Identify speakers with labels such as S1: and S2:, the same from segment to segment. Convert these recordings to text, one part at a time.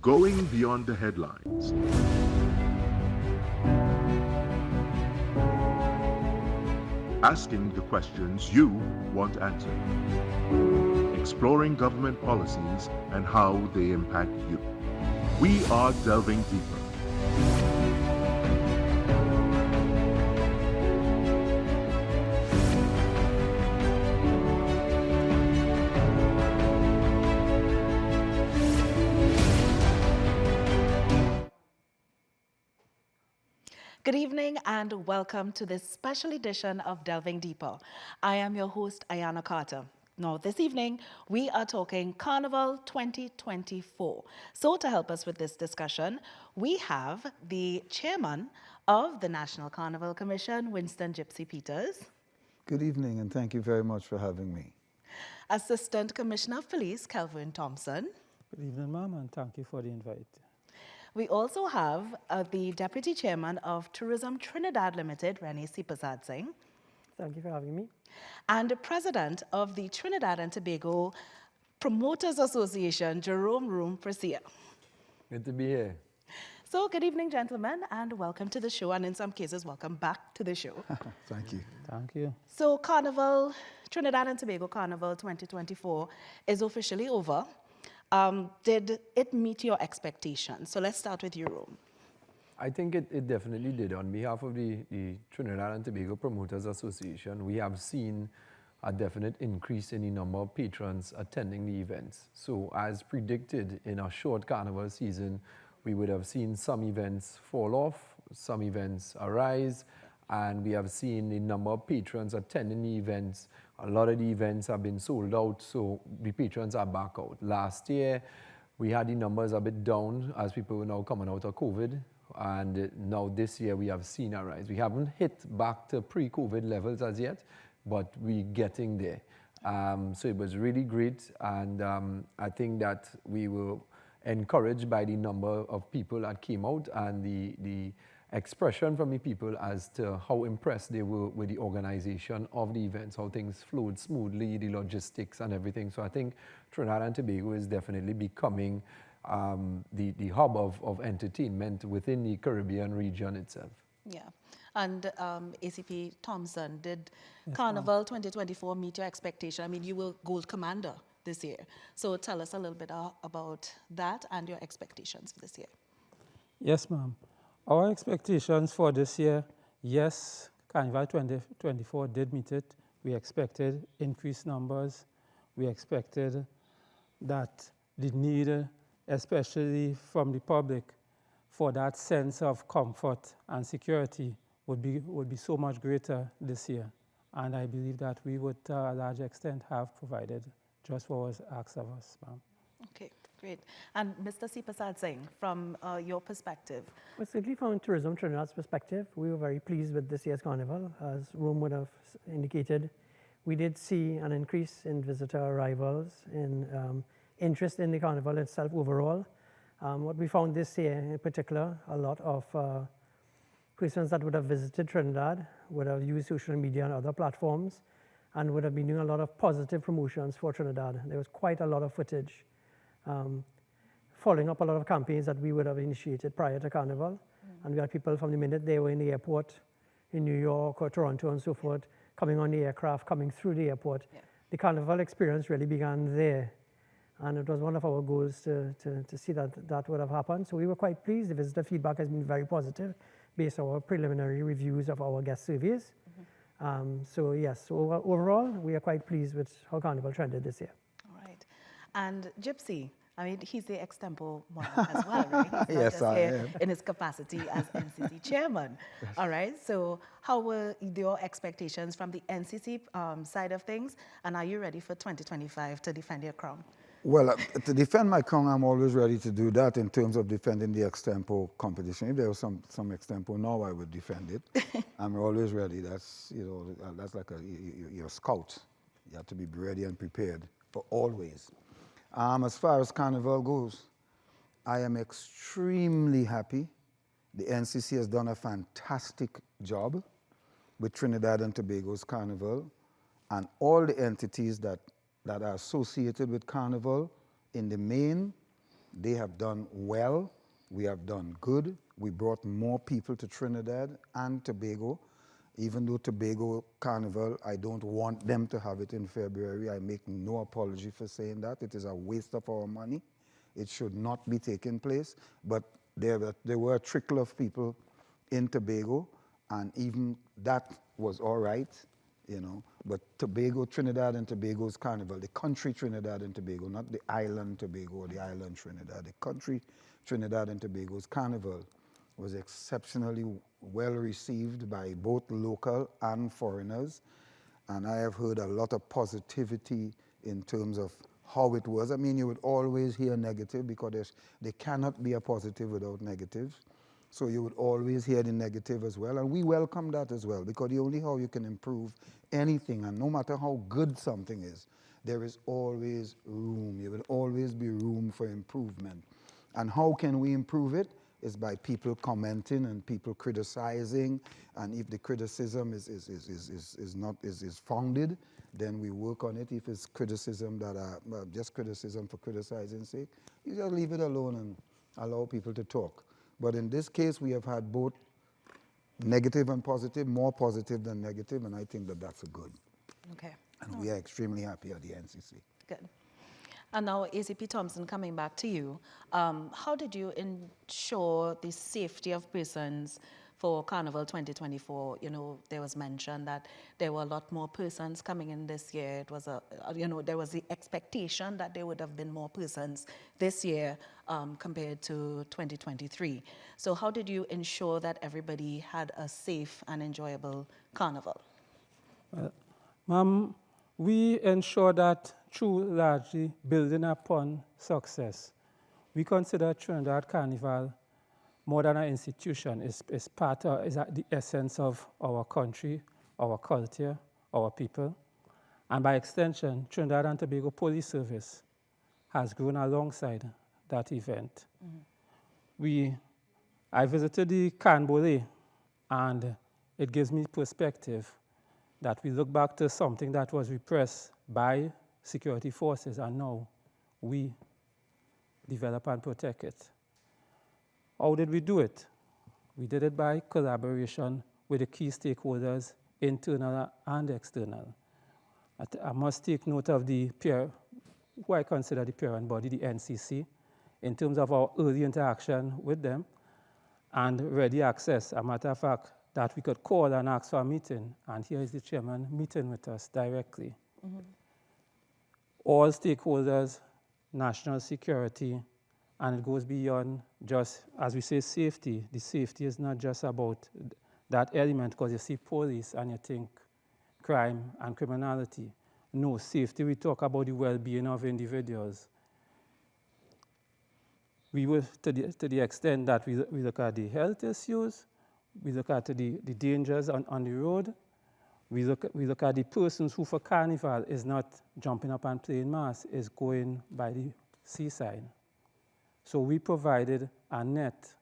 S1: Going beyond the headlines. Asking the questions you want answered. Exploring government policies and how they impact you. We are delving deeper.
S2: Good evening and welcome to this special edition of Delving Deeper. I am your host, Ayana Carter. Now, this evening, we are talking Carnival 2024. So to help us with this discussion, we have the chairman of the National Carnival Commission, Winston Gypsy Peters.
S3: Good evening and thank you very much for having me.
S2: Assistant Commissioner of Police, Kelvin Thompson.
S4: Good evening, ma'am, and thank you for the invite.
S2: We also have the Deputy Chairman of Tourism Trinidad Limited, Rene Seepersadsingh.
S5: Thank you for having me.
S2: And the President of the Trinidad and Tobago Promoters Association, Jerome Precilla.
S6: Good to be here.
S2: So good evening, gentlemen, and welcome to the show, and in some cases, welcome back to the show.
S3: Thank you.
S4: Thank you.
S2: So Carnival, Trinidad and Tobago Carnival 2024 is officially over. Did it meet your expectations? So let's start with Jerome.
S6: I think it definitely did. On behalf of the Trinidad and Tobago Promoters Association, we have seen a definite increase in the number of patrons attending the events. So as predicted in a short carnival season, we would have seen some events fall off, some events arise, and we have seen the number of patrons attending the events. A lot of the events have been sold out, so the patrons are back out. Last year, we had the numbers a bit down as people were now coming out of COVID, and now this year we have seen a rise. We haven't hit back to pre-COVID levels as yet, but we're getting there. So it was really great, and I think that we were encouraged by the number of people that came out and the expression from the people as to how impressed they were with the organization of the events, how things flowed smoothly, the logistics and everything. So I think Trinidad and Tobago is definitely becoming the hub of entertainment within the Caribbean region itself.
S2: Yeah. And ACP Thompson, did Carnival 2024 meet your expectation? I mean, you were Gold Commander this year. So tell us a little bit about that and your expectations for this year.
S4: Yes, ma'am. Our expectations for this year, yes, Carnival 2024 did meet it. We expected increased numbers. We expected that the need, especially from the public, for that sense of comfort and security would be so much greater this year. And I believe that we would, to a large extent, have provided just what was asked of us, ma'am.
S2: Okay, great. And Mr. Seepersadsingh, from your perspective?
S5: Well, certainly from Tourism Trinidad's perspective, we were very pleased with this year's carnival. As Rome would have indicated, we did see an increase in visitor arrivals, in interest in the carnival itself overall. What we found this year in particular, a lot of persons that would have visited Trinidad would have used social media and other platforms and would have been doing a lot of positive promotions for Trinidad. There was quite a lot of footage following up a lot of campaigns that we would have initiated prior to Carnival. And we had people from the minute they were in the airport in New York or Toronto and so forth, coming on the aircraft, coming through the airport. Yeah. The Carnival experience really began there. And it was one of our goals to see that would have happened. So we were quite pleased. The visitor feedback has been very positive based on our preliminary reviews of our guest surveys. So yes, so overall, we are quite pleased with how Carnival trended this year.
S2: All right. And Gypsy, I mean, he's the extempo monarch as well, right? He's
S3: Yes, I am.
S2: In his capacity as NCC chairman. Yes. All right. So how were your expectations from the NCC side of things? And are you ready for 2025 to defend your crown?
S3: Well, to defend my crown, I'm always ready to do that in terms of defending the extempo competition. If there was some extempo now, I would defend it. I'm always ready. That's, that's like you're a scout. You have to be ready and prepared for always. As far as Carnival goes, I am extremely happy. The NCC has done a fantastic job with Trinidad and Tobago's Carnival, and all the entities that are associated with Carnival in the main they have done well. We have done good. We brought more people to Trinidad and Tobago. Even though Tobago Carnival, I don't want them to have it in February. I make no apology for saying that. It is a waste of our money. It should not be taking place. But there were a trickle of people in Tobago, and even that was all right, you know. But Tobago, Trinidad and Tobago's Carnival, the country Trinidad and Tobago, not the island Tobago or the island Trinidad, the country Trinidad and Tobago's Carnival was exceptionally well received by both local and foreigners. And I have heard a lot of positivity in terms of how it was. I mean, you would always hear negative because there cannot be a positive without negative. So you would always hear the negative as well. And we welcome that as well, because the only how you can improve anything, and no matter how good something is, there is always room. There will always be room for improvement. And how can we improve it? Is by people commenting and people criticizing. And if the criticism is founded, then we work on it. If it's criticism that are just criticism for criticizing's sake, you just leave it alone and allow people to talk. But in this case, we have had both negative and positive, more positive than negative, and I think that that's a good.
S2: Okay.
S3: And we are extremely happy at the NCC.
S2: Good. And now, ACP Thompson, coming back to you, how did you ensure the safety of persons for Carnival 2024? You know, there was mention that there were a lot more persons coming in this year. It was there was the expectation that there would have been more persons this year compared to 2023. So how did you ensure that everybody had a safe and enjoyable Carnival?
S4: Ma'am, we ensure that through largely building upon success. We consider Trinidad Carnival more than an institution. Is at the essence of our country, our culture, our people. And by extension, Trinidad and Tobago Police Service has grown alongside that event. Mm-hmm. I visited the Canbole, and it gives me perspective that we look back to something that was repressed by security forces, and now we develop and protect it. How did we do it? We did it by collaboration with the key stakeholders, internal and external. I must take note of the peer, who I consider the parent body, the NCC, in terms of our early interaction with them and ready access. A matter of fact, that we could call and ask for a meeting, and here is the chairman meeting with us directly. Mm-hmm. All stakeholders, national security, and it goes beyond just, as we say, safety. The safety is not just about that element, because you see police and you think crime and criminality. No, safety, we talk about the well-being of individuals. We will, to the extent that we look at the health issues, we look at the dangers on the road, we look at the persons who for Carnival is not jumping up and playing mass, is going by the seaside. So we provided a net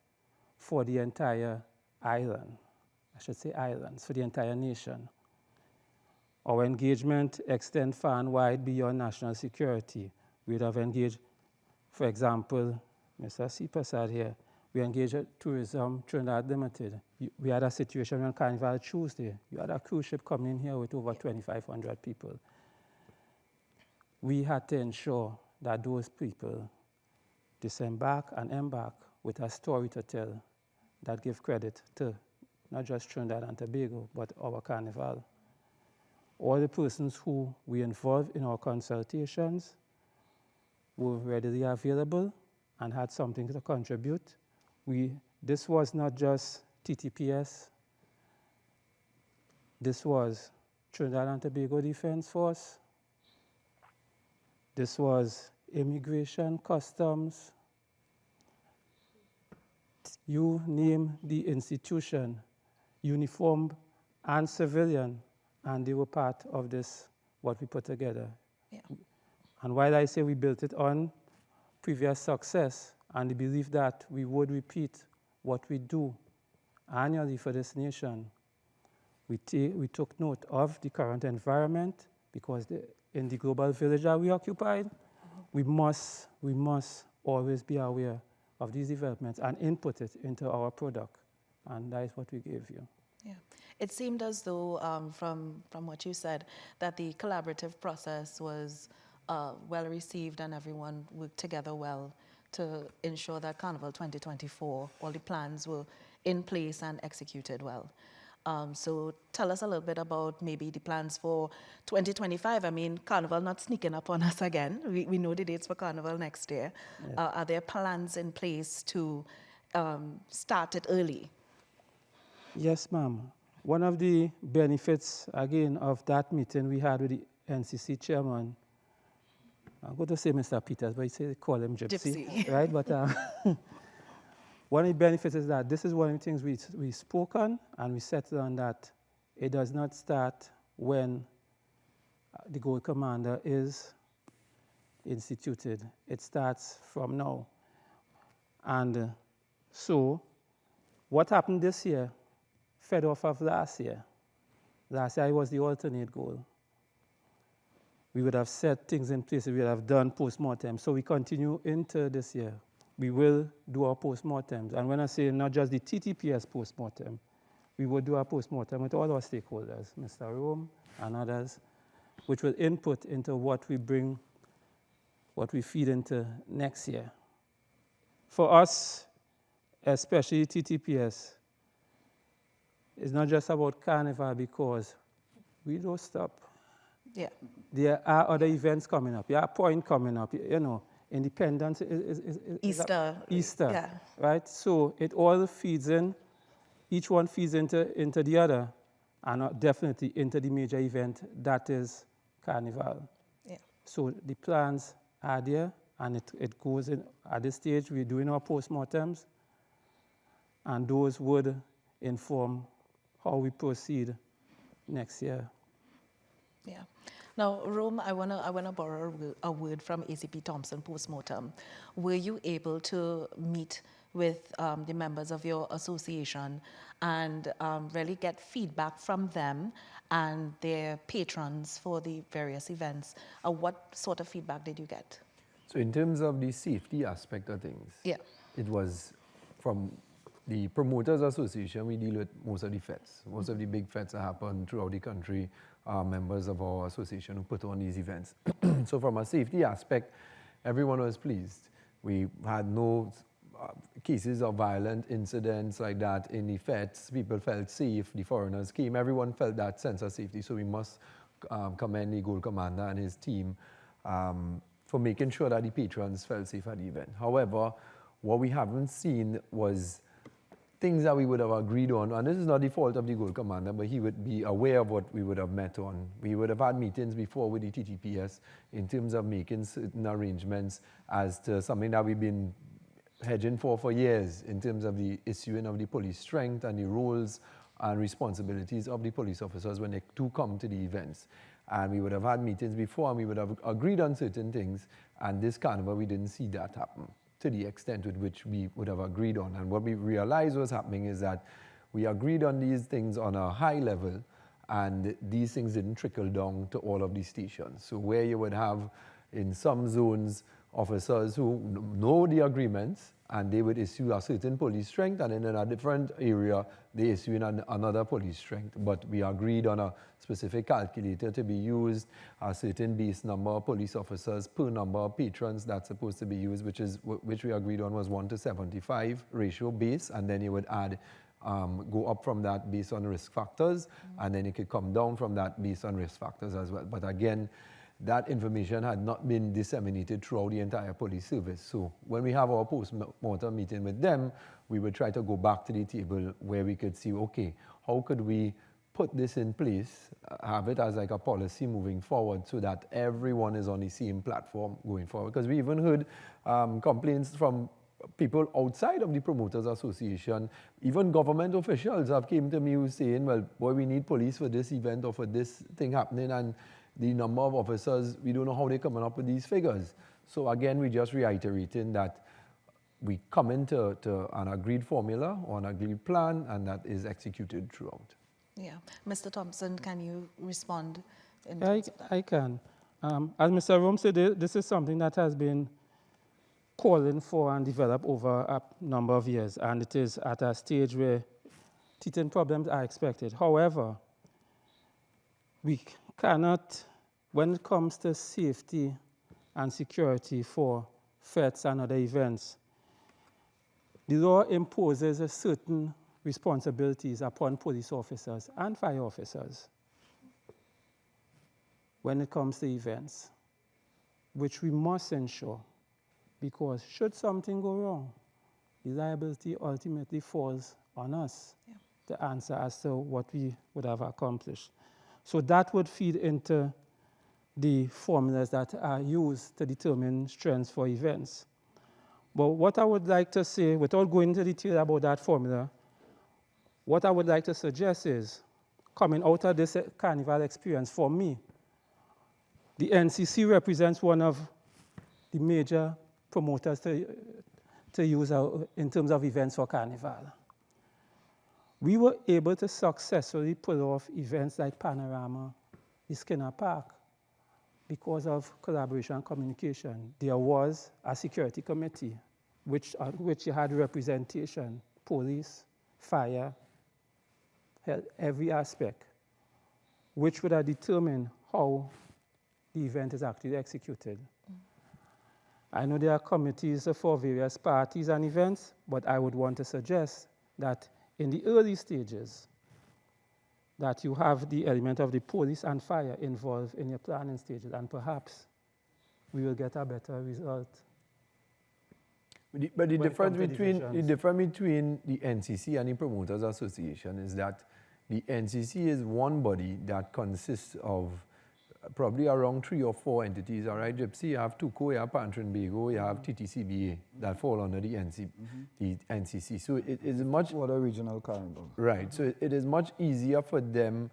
S4: for the entire island, I should say islands, for the entire nation. Our engagement extends far and wide beyond national security. We'd have engaged, for example, Mr. Seepersadsingh here, we engaged at Tourism Trinidad Limited. We had a situation on Carnival Tuesday. You had a cruise ship coming in here with over 2,500 people. We had to ensure that those people disembark and embark with a story to tell that give credit to not just Trinidad and Tobago, but our Carnival. All the persons who we involved in our consultations were readily available and had something to contribute. This was not just TTPS. This was Trinidad and Tobago Defense Force. This was Immigration, Customs. You name the institution, uniformed and civilian, and they were part of this, what we put together. Yeah. And while I say we built it on previous success and the belief that we would repeat what we do annually for this nation, we took note of the current environment, because in the global village that we occupied, we must always be aware of these developments and input it into our product. And that is what we gave you.
S2: Yeah. It seemed as though, from what you said, that the collaborative process was well received and everyone worked together well to ensure that Carnival 2024, all the plans were in place and executed well. So tell us a little bit about maybe the plans for 2025. I mean, Carnival not sneaking up on us again. We know the dates for Carnival next year.
S4: Yeah.
S2: Are there plans in place to start it early?
S4: Yes, ma'am. One of the benefits, again, of that meeting we had with the NCC chairman, I'm going to say Mr. Peters, but he said they call him Gypsy. Right? But one of the benefits is that this is one of the things we spoke on, and we settled on that it does not start when the Gold Commander is instituted. It starts from now. And so what happened this year fed off of last year. Last year was the alternate goal. We would have set things in place, we would have done post-mortem. So we continue into this year. We will do our post-mortems. And when I say not just the TTPS post-mortem, we will do our post-mortem with all our stakeholders, Mr. Jerome and others, which will input into what we bring, what we feed into next year. For us, especially TTPS, it's not just about Carnival because we don't stop.
S2: Yeah.
S4: There are other events coming up. There are Point coming up. You know, Independence is
S2: Easter.
S4: Easter,
S2: Yeah.
S4: right? So it all feeds in. Each one feeds into the other, and definitely into the major event that is Carnival.
S2: Yeah.
S4: So the plans are there, and it goes in. At this stage, we're doing our postmortems, and those would inform how we proceed next year.
S2: Yeah. Now, Rome, I wanna borrow a word from ACP Thompson postmortem. Were you able to meet with the members of your association and really get feedback from them and their patrons for the various events? What sort of feedback did you get?
S6: So in terms of the safety aspect of things,
S2: Yeah.
S6: it was from the Promoters Association, we deal with most of the fests. Most of the big fests that happen throughout the country are members of our association who put on these events. So from a safety aspect, everyone was pleased. We had no cases of violent incidents like that in the fests. People felt safe, the foreigners came, everyone felt that sense of safety. So we must commend the Gold Commander and his team for making sure that the patrons felt safe at the event. However, what we haven't seen was things that we would have agreed on, and this is not the fault of the Gold Commander, but he would be aware of what we would have met on. We would have had meetings before with the TTPS in terms of making certain arrangements as to something that we've been hedging for years in terms of the issuing of the police strength and the roles and responsibilities of the police officers when they do come to the events. And we would have had meetings before and we would have agreed on certain things, and this Carnival we didn't see that happen to the extent with which we would have agreed on. And what we realized was happening is that we agreed on these things on a high level, and these things didn't trickle down to all of these stations. So where you would have in some zones officers who know the agreements and they would issue a certain police strength, and in a different area they issue another police strength. But we agreed on a specific calculator to be used, a certain base number of police officers per number of patrons that's supposed to be used, which we agreed on was 1:75 ratio base, and then you would add go up from that based on risk factors, and then it could come down from that based on risk factors as well. But again, that information had not been disseminated throughout the entire police service. So when we have our post-mortem meeting with them, we would try to go back to the table where we could see, okay, how could we put this in place, have it as like a policy moving forward so that everyone is on the same platform going forward. Because we even heard complaints from people outside of the Promoters Association. Even government officials have came to me who saying, well, boy, we need police for this event or for this thing happening, and the number of officers, we don't know how they're coming up with these figures. So again, we're just reiterating that we come into an agreed formula or an agreed plan, and that is executed throughout.
S2: Yeah. Mr. Thompson, can you respond?
S4: I can. As Mr. Rome said, this is something that has been calling for and developed over a number of years, and it is at a stage where teething problems are expected. However, we cannot, when it comes to safety and security for fetes and other events, the law imposes a certain responsibilities upon police officers and fire officers when it comes to events, which we must ensure, because should something go wrong, the liability ultimately falls on us to answer as to what we would have accomplished. So that would feed into the formulas that are used to determine strengths for events. But what I would like to say, without going into detail about that formula, what I would like to suggest is, coming out of this Carnival experience, for me, the NCC represents one of the major promoters to use in terms of events for Carnival. We were able to successfully pull off events like Panorama, the Skinner Park, because of collaboration and communication. There was a security committee which had representation, police, fire, every aspect, which would have determined how the event is actually executed. I know there are committees for various parties and events, but I would want to suggest that in the early stages, that you have the element of the police and fire involved in your planning stages, and perhaps we will get a better result.
S6: But the difference between the NCC and the Promoters Association is that the NCC is one body that consists of probably around 3 or 4 entities, all right, Gypsy? You have TUCO, you have Tobago, you have TTCBA that fall under the NCC. So it is much...
S3: What a regional carnival.
S6: Right, so it is much easier for them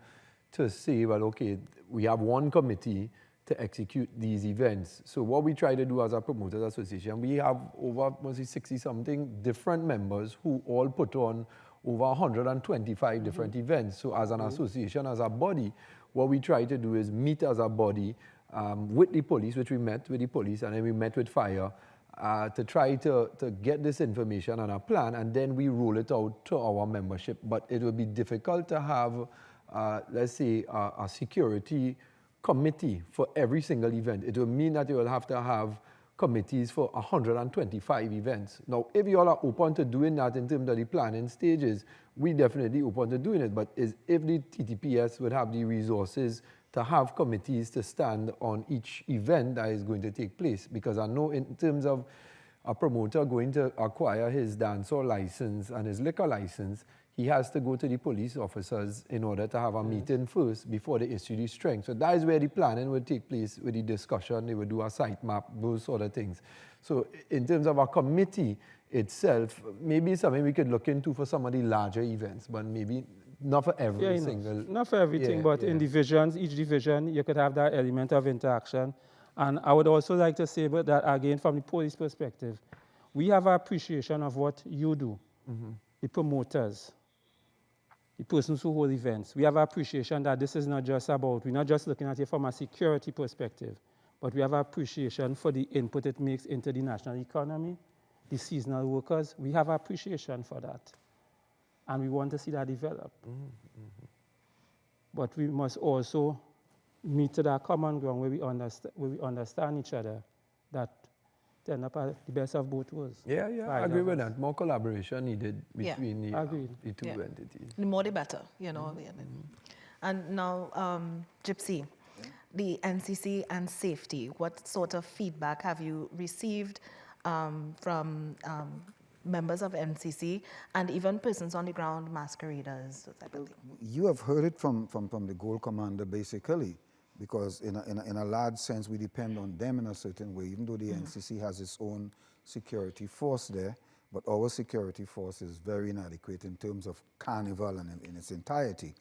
S6: to say, well, okay, we have one committee to execute these events. So what we try to do as a Promoters Association, we have over 60-something different members who all put on over 125 different events. So as an association, as a body, what we try to do is meet as a body with the police, which we met with the police, and then we met with fire to try to get this information on a plan, and then we roll it out to our membership. But it will be difficult to have, let's say, a security committee for every single event. It will mean that you will have to have committees for 125 events. Now, if you all are open to doing that in terms of the planning stages, we definitely open to doing it, but if the TTPS would have the resources to have committees to stand on each event that is going to take place, because I know in terms of a promoter going to acquire his dancehall license and his liquor license, he has to go to the police officers in order to have a meeting first before they issue the strength. So that is where the planning would take place with the discussion. They would do a site map, those sort of things. So in terms of a committee itself, maybe something we could look into for some of the larger events, but maybe not for every single...
S4: Not for everything, but in divisions, each division, you could have that element of interaction. And I would also like to say that, again, from the police perspective, we have an appreciation of what you do, the promoters, the persons who hold events. We have an appreciation that this is not just about, we're not just looking at it from a security perspective, but we have an appreciation for the input it makes into the national economy, the seasonal workers. We have appreciation for that. And we want to see that develop. But we must also meet to that common ground where we understand each other, that turn up the best of both worlds.
S6: Yeah, I agree with that. More collaboration needed between the two entities.
S2: The more the better, you know. And now, Gypsy, the NCC and safety, what sort of feedback have you received from members of NCC and even persons on the ground, masqueraders, that type of thing?
S3: You have heard it from the goal commander, basically, because in a large sense, we depend on them in a certain way, even though the NCC has its own security force there, but our security force is very inadequate in terms of Carnival and in its entirety.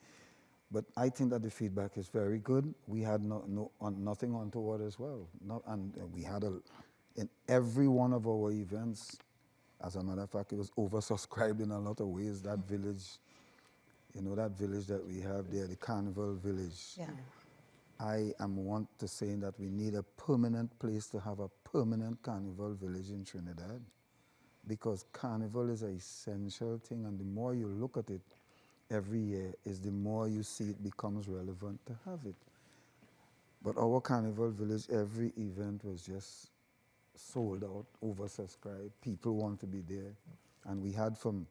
S3: But I think that the feedback is very good. We had nothing untoward as well. And we had in every one of our events, as a matter of fact, it was oversubscribed in a lot of ways. That village, you know, that village that we have there, the Carnival village. Yeah. I am want to say that we need a permanent place to have a permanent carnival village in Trinidad, because carnival is an essential thing, and the more you look at it every year is the more you see it becomes relevant to have it. But our carnival village, every event was just sold out, oversubscribed. People want to be there, and we had from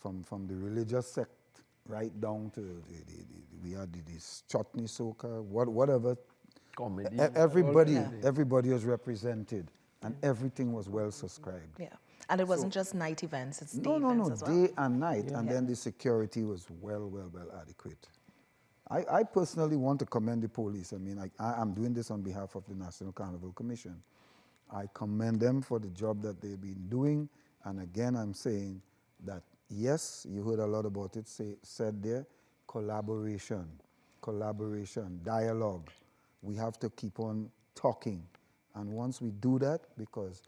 S3: the religious sect right down to we had this chutney soca, whatever.
S6: Comedy.
S3: Everybody was represented, and everything was well subscribed.
S2: Yeah. And it wasn't just night events, it's day
S3: No,
S2: events as well.
S3: day and night, and then the security was well adequate. I personally want to commend the police. I mean, I'm doing this on behalf of the National Carnival Commission. I commend them for the job that they've been doing, and again, I'm saying that, yes, you heard a lot about it said there, collaboration, dialogue. We have to keep on talking, and once we do that, because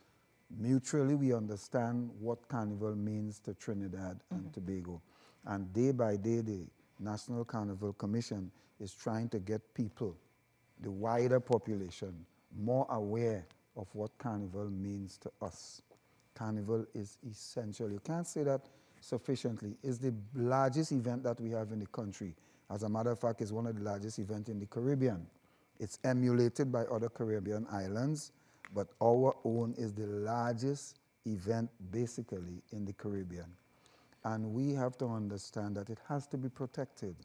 S3: mutually we understand what Carnival means to Trinidad and Tobago, and day by day, the National Carnival Commission is trying to get people, the wider population, more aware of what Carnival means to us. Carnival is essential. You can't say that sufficiently. It's the largest event that we have in the country. As a matter of fact, it's one of the largest events in the Caribbean. It's emulated by other Caribbean islands, but our own is the largest event basically in the Caribbean. And we have to understand that it has to be protected,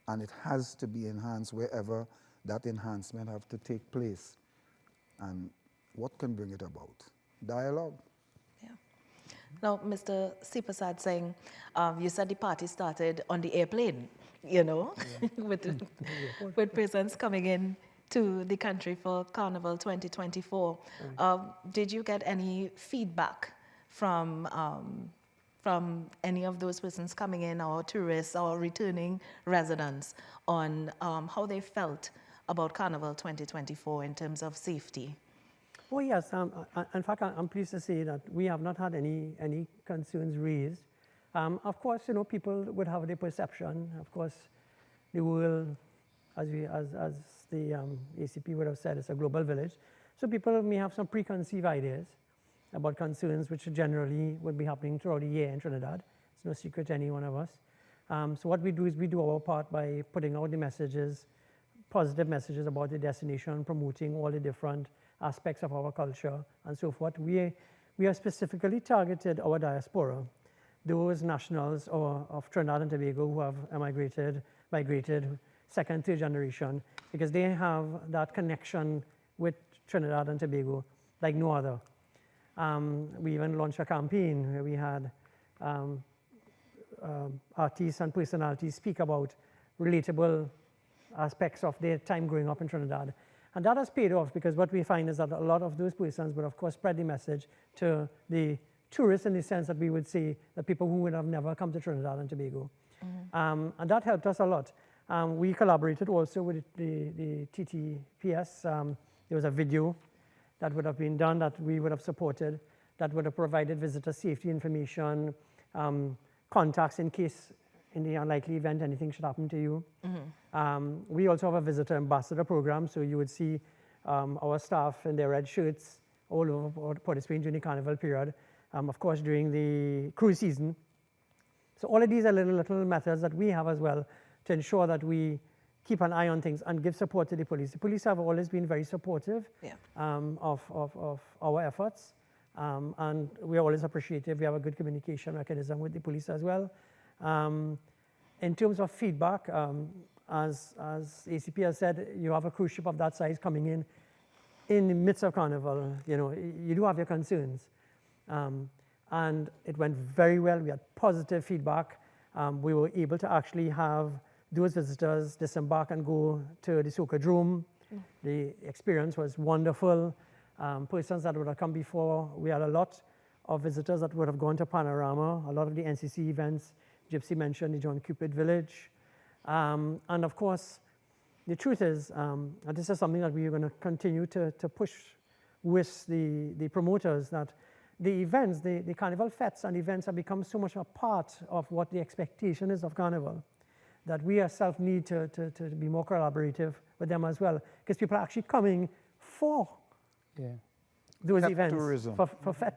S3: and it has to be enhanced wherever that enhancement have to take place. And what can bring it about? Dialogue.
S2: Yeah. Now, Mr. Seepersadsingh, you said the party started on the airplane, you know, with persons coming in to the country for Carnival 2024. Did you get any feedback from any of those persons coming in, or tourists or returning residents, on how they felt about Carnival 2024 in terms of safety?
S5: Oh yes, in fact, I'm pleased to say that we have not had any concerns raised. Of course, you know, people would have their perception. Of course, the world, as the ACP would have said, it's a global village. So people may have some preconceived ideas about concerns which generally would be happening throughout the year in Trinidad. It's no secret to any one of us. So what we do is we do our part by putting out the messages, positive messages about the destination, promoting all the different aspects of our culture and so forth. We have specifically targeted our diaspora, those nationals of Trinidad and Tobago who have migrated second, third generation, because they have that connection with Trinidad and Tobago like no other. We even launched a campaign where we had artists and personalities speak about relatable aspects of their time growing up in Trinidad. And that has paid off, because what we find is that a lot of those persons would, of course, spread the message to the tourists, in the sense that we would say that people who would have never come to Trinidad and Tobago. And that helped us a lot. We collaborated also with the TTPS. There was a video that would have been done that we would have supported, that would have provided visitor safety information, contacts in case, in the unlikely event anything should happen to you. We also have a visitor ambassador program, so you would see our staff in their red shirts all over participating during the carnival period, of course during the cruise season. So all of these are little methods that we have as well to ensure that we keep an eye on things and give support to the police. The police have always been very supportive of our efforts, and we are always appreciative. We have a good communication mechanism with the police as well. In terms of feedback, as ACP has said, you have a cruise ship of that size coming in the midst of Carnival. You know, you do have your concerns, and it went very well. We had positive feedback. We were able to actually have those visitors disembark and go to the Soca-drome. The experience was wonderful. Persons that would have come before, we had a lot of visitors that would have gone to Panorama, a lot of the NCC events. Gypsy mentioned the John Cupid Village. And of course, the truth is, and this is something that we are going to continue to push with the promoters, that the events, the Carnival fetes and events have become so much a part of what the expectation is of Carnival, that we ourselves need to be more collaborative with them as well, because people are actually coming for those
S3: Fet
S5: events.
S3: tourism.
S5: For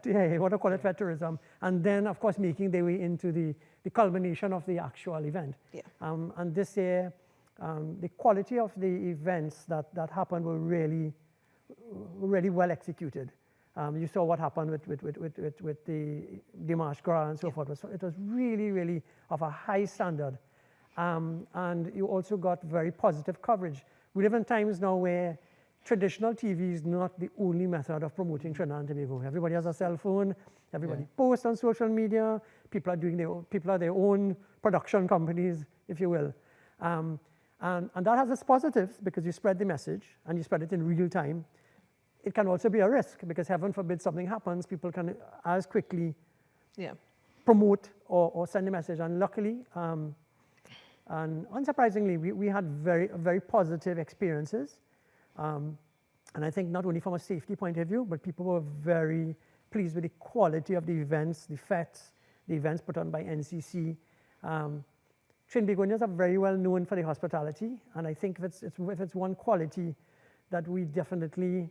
S5: you want to call it fet tourism. And then, of course, making their way into the culmination of the actual event.
S2: Yeah.
S5: And this year, the quality of the events that happened were really well executed. You saw what happened with the March Gras and so forth. It was really, really of a high standard. And you also got very positive coverage. We live in times now where traditional TV is not the only method of promoting Trinidad and Tobago. Everybody has a cell phone. Everybody posts on social media. People are their own production companies, if you will. And that has its positives because you spread the message and you spread it in real time. It can also be a risk because heaven forbid something happens, people can as quickly promote or send a message. And luckily, and unsurprisingly, we had very positive experiences. And I think not only from a safety point of view, but people were very pleased with the quality of the events, the fetes, the events put on by NCC. Trinbagonians are very well known for their hospitality, and I think if it's one quality that we definitely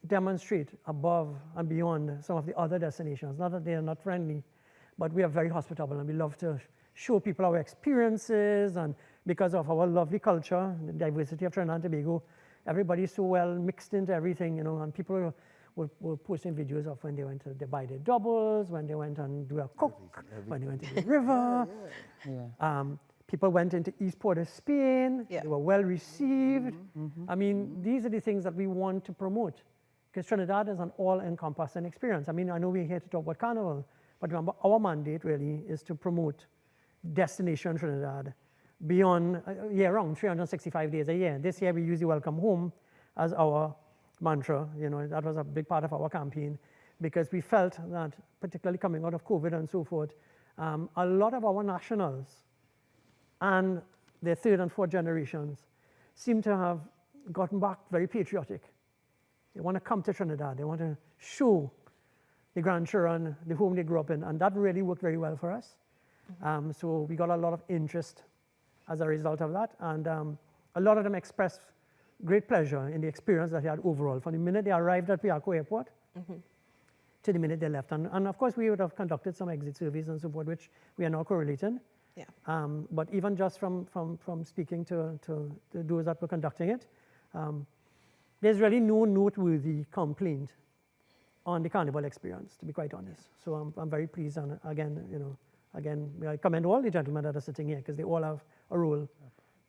S5: demonstrate above and beyond some of the other destinations. Not that they are not friendly, but we are very hospitable and we love to show people our experiences, and because of our lovely culture, the diversity of Trinidad and Tobago, everybody's so well mixed into everything, you know, and people were posting videos of when they went to buy their doubles, when they went and do a cook, when they went to the river. People went into East Port of Spain. They were well received. I mean, these are the things that we want to promote because Trinidad is an all-encompassing experience. I mean, I know we're here to talk about Carnival, but remember, our mandate really is to promote Destination Trinidad beyond year-round, 365 days a year. This year we use the Welcome Home as our mantra. You know, that was a big part of our campaign because we felt that, particularly coming out of COVID and so forth, a lot of our nationals and their third and fourth generations seem to have gotten back very patriotic. They want to come to Trinidad. They want to show the grandchildren the home they grew up in, and that really worked very well for us. So we got a lot of interest as a result of that, and a lot of them expressed great pleasure in the experience that they had overall, from the minute they arrived at Piarco Airport to the minute they left. And of course, we would have conducted some exit surveys and so forth, which we are now correlating. But even just from speaking to those that were conducting it, there's really no noteworthy complaint on the Carnival experience, to be quite honest. So I'm very pleased, and again, I commend all the gentlemen that are sitting here because they all have a role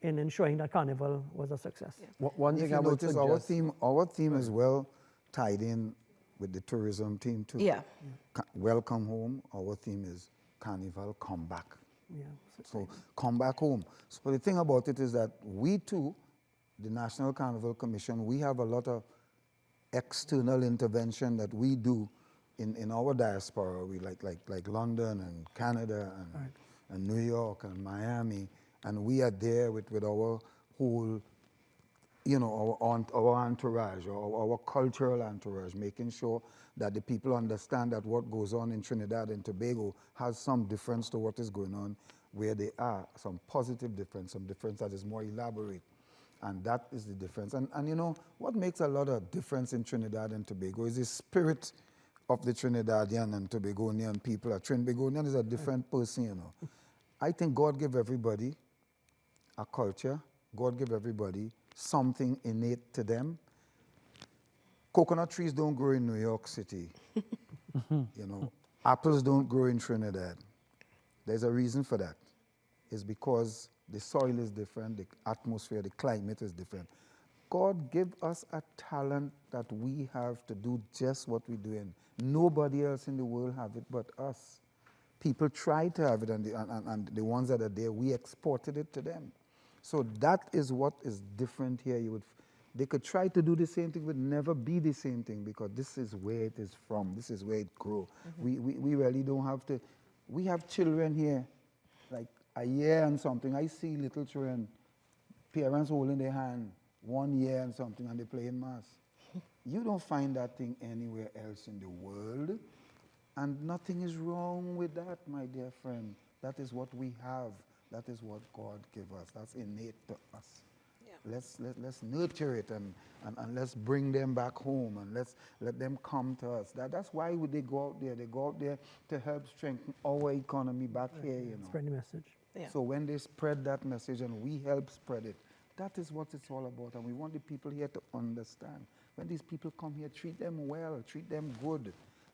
S5: in ensuring that Carnival was a success.
S6: One thing
S3: If you
S6: I would
S3: notice,
S6: suggest,
S3: our theme is well tied in with the tourism theme too. Welcome home. Our theme is Carnival, come back. So come back home. So the thing about it is that we too, the National Carnival Commission, we have a lot of external intervention that we do in our diaspora. We like London and Canada and New York and Miami, and we are there with our whole, you know, our entourage, our cultural entourage, making sure that the people understand that what goes on in Trinidad and Tobago has some difference to what is going on where they are, some positive difference, some difference that is more elaborate. And that is the difference. And you know, what makes a lot of difference in Trinidad and Tobago is the spirit of the Trinidadian and Tobagonian people. A Trinbagonian is a different person, you know. I think God gave everybody a culture. God gave everybody something innate to them. Coconut trees don't grow in New York City. You know, apples don't grow in Trinidad. There's a reason for that. It's because the soil is different, the atmosphere, the climate is different. God gave us a talent that we have to do just what we're doing. Nobody else in the world have it but us. People try to have it, and the ones that are there, we exported it to them. So that is what is different here. They could try to do the same thing, would never be the same thing because this is where it is from. This is where it grew. We really don't have to. We have children here, like a year and something. I see little children, parents holding their hand, 1 year and something, and they playing mass. You don't find that thing anywhere else in the world. And nothing is wrong with that, my dear friend. That is what we have. That is what God gave us. That's innate to us. let's nurture it and let's bring them back home and let's let them come to us. That's why would they go out there? They go out there to help strengthen our economy back here, you know.
S5: Spread the message.
S2: Yeah.
S3: So when they spread that message and we help spread it, that is what it's all about. And we want the people here to understand. When these people come here, treat them well, treat them good.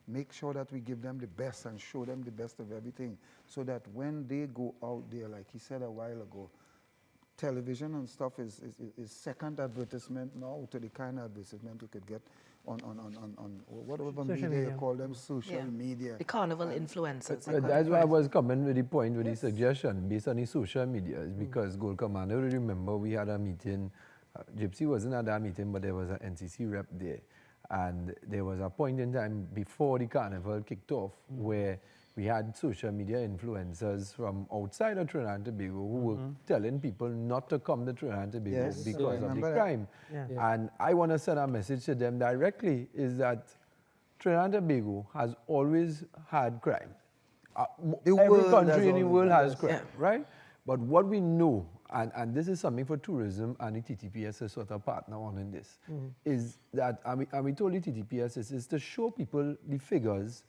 S3: Make sure that we give them the best and show them the best of everything so that when they go out there, like he said a while ago, television and stuff is second advertisement now to the kind of advertisement you could get on whatever
S5: Social
S3: media you
S5: media.
S3: call them, social media.
S2: The Carnival influencers.
S6: That's why I was coming with the point, with the suggestion based on the social media, is because Gold Commander, remember we had a meeting, Gypsy wasn't at that meeting, but there was an NCC rep there. And there was a point in time before the Carnival kicked off where we had social media influencers from outside of Trinidad and Tobago who were telling people not to come to Trinidad and Tobago
S3: Yes,
S6: because of the
S3: remember that.
S6: crime.
S5: Yeah.
S6: And I want to send a message to them directly, is that Trinidad and Tobago has always had crime.
S3: The
S6: Every
S3: world
S6: country
S3: has
S6: in the
S3: always
S6: world
S3: had
S6: has
S3: this.
S6: crime, right? But what we know, and this is something for tourism and the TTPS is sort of partner on in this, is that, and we told the TTPS, is to show people the figures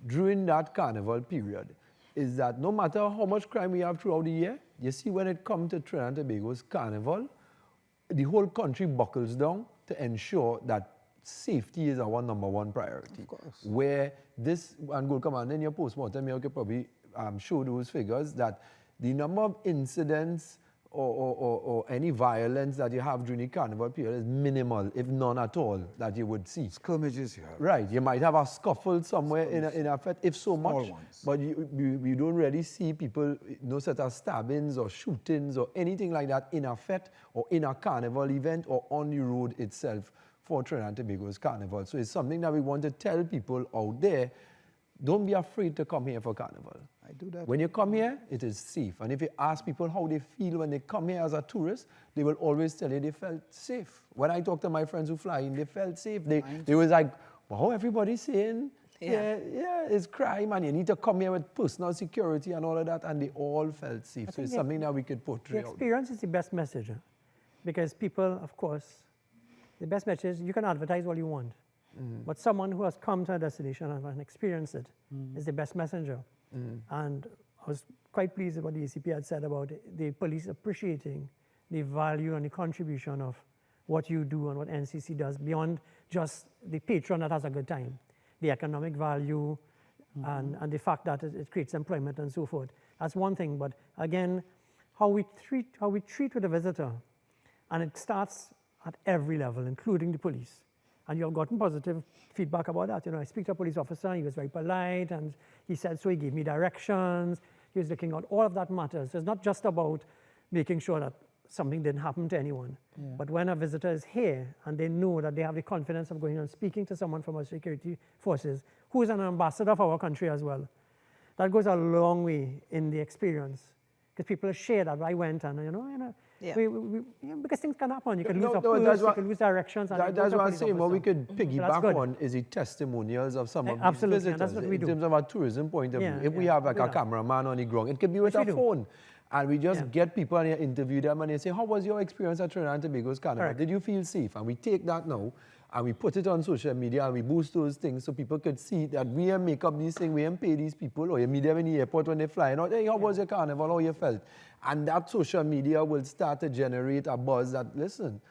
S6: during that Carnival period, is that no matter how much crime we have throughout the year, you see when it comes to Trinidad and Tobago's Carnival, the whole country buckles down to ensure that safety is our #1 priority.
S3: Of course.
S6: Where this, and Gold Commander in your postmortem, you could probably show those figures, that the number of incidents or any violence that you have during the Carnival period is minimal, if none at all, that you would see.
S3: Skirmishes you have.
S6: Right, you might have a scuffle somewhere in a fete, if so
S3: Small
S6: much,
S3: ones.
S6: but you don't really see people, no such as stabbings or shootings or anything like that in a fete or in a carnival event or on the road itself for Trinidad and Tobago's Carnival. So it's something that we want to tell people out there, don't be afraid to come here for Carnival.
S3: I do that.
S6: When you come here, it is safe. And if you ask people how they feel when they come here as a tourist, they will always tell you they felt safe. When I talk to my friends who fly in, they felt safe. They was like, wow, everybody's saying, yeah, it's crime, and you need to come here with personal security and all of that, and they all felt safe. So it's something that we could
S5: The
S6: portray out.
S5: experience is the best message, because people, of course, the best message is you can advertise all you want, but someone who has come to a destination and experienced it is the best messenger. And I was quite pleased with what the ACP had said about the police appreciating the value and the contribution of what you do and what NCC does beyond just the patron that has a good time, the economic value and the fact that it creates employment and so forth. That's one thing, but again, how we treat with a visitor, and it starts at every level, including the police. And you have gotten positive feedback about that. You know, I speak to a police officer, he was very polite, and he said, so he gave me directions, he was looking out, all of that matters. So it's not just about making sure that something didn't happen to anyone. But when a visitor is here and they know that they have the confidence of going and speaking to someone from our security forces, who is an ambassador of our country as well, that goes a long way in the experience. Because people share that I went and, because things can happen. You can lose a purse, you can lose directions. And
S6: That's what I'm saying. What we could
S5: that's
S6: piggyback
S5: good.
S6: on is the testimonials of some of these
S5: Absolutely, and
S6: visitors.
S5: that's what we do.
S6: In terms of a tourism point of view. If we have like a cameraman on the ground, it could be with
S5: Yes,
S6: a
S5: we do.
S6: phone. And we just get people and you interview them and they say, how was your experience at Trinidad and Tobago's Carnival?
S5: Correct.
S6: Did you feel safe? And we take that now and we put it on social media and we boost those things so people could see that we ain't make up these things, we ain't pay these people, or you meet them in the airport when they're flying out, hey, how was your Carnival, how you felt? And that social media will start to generate a buzz that, listen,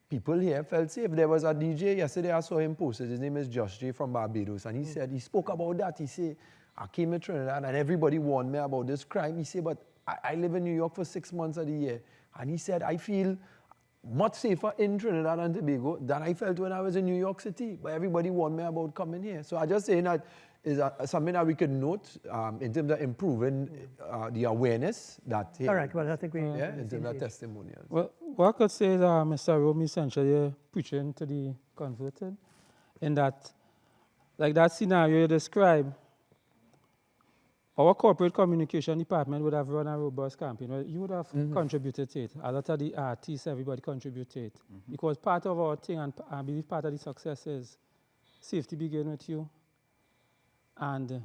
S6: people here felt safe. There was a DJ yesterday, I saw him posted, his name is Josh J from Barbados, and he said, he spoke about that, he said, I came to Trinidad and everybody warned me about this crime. He said, but I live in New York for 6 months of the year. And he said, I feel much safer in Trinidad and Tobago than I felt when I was in New York City. But everybody warned me about coming here. So I just saying that is something that we could note in terms of improving the awareness that here.
S5: Correct. Well, I think we...
S6: Yeah, in terms of testimonials.
S4: Well, what I could say is Mr. Rome essentially preaching to the converted in that, like that scenario you described, our corporate communication department would have run a robust campaign. You would have contributed to it. A lot of the artists, everybody contributed to it. Because part of our thing, and I believe part of the success is safety begin with you. And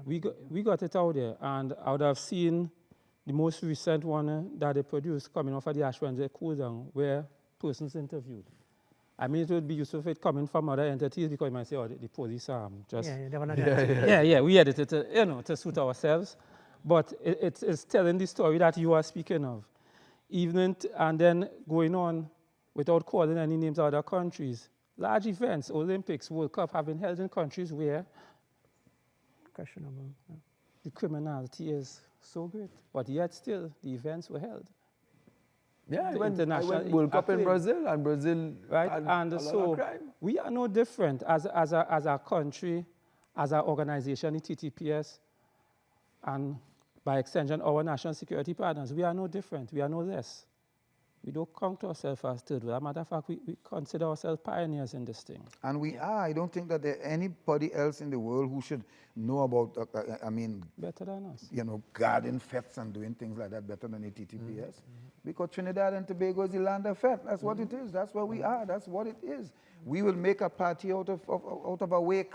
S4: we got it out there. And I would have seen the most recent one that they produced coming off of the Ash when they cool down, where persons interviewed. I mean, it would be useful if it coming from other entities because you might say, oh, the police just...
S5: Yeah, they want
S4: Yeah, we edit it, to suit ourselves. But it's telling the story that you are speaking of. And then going on without calling any names of other countries. Large events, Olympics, World Cup, have been held in countries where
S5: questionable. Yeah.
S4: the criminality is so great. But yet still, the events were held.
S6: Yeah, I
S4: The
S6: went
S4: international
S6: World Cup in
S4: acclaim.
S6: Brazil, and Brazil
S4: Right,
S6: had
S4: and
S6: a lot
S4: so
S6: of crime.
S4: we are no different as a country, as an organization, the TTPS, and by extension, our national security partners. We are no different. We are no less. We don't count ourselves as third world. As a matter of fact, we consider ourselves pioneers in this thing.
S3: And we are. I don't think that there anybody else in the world who should know about,
S4: Better than us.
S3: guarding fetes and doing things like that better than the TTPS. Because Trinidad and Tobago is the land of fet. That's what it is. That's where we are. That's what it is. We will make a party out of a wake.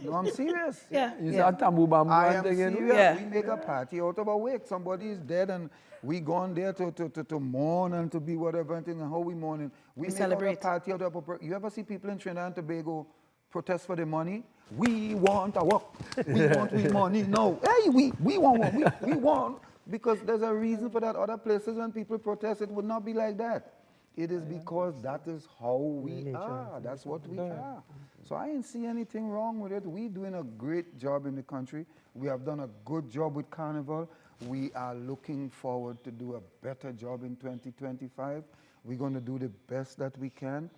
S3: No, I'm serious.
S2: Yeah.
S6: You saw Tambu Bambu
S3: I
S6: and
S3: am
S6: thing, you know?
S3: serious.
S2: Yeah.
S3: We make a party out of a wake. Somebody is dead and we gone there to mourn and to be whatever and how we mourning. We make
S2: celebrate.
S3: a party out of a... You ever see people in Trinidad and Tobago protest for the money? We want our work. We want we money. No. Hey, we want what we want. Because there's a reason for that. Other places when people protest, it would not be like that. It is because that is how we are. That's what we are. So I didn't see anything wrong with it. We're doing a great job in the country. We have done a good job with Carnival. We are looking forward to do a better job in 2025. We're going to do the best that we can.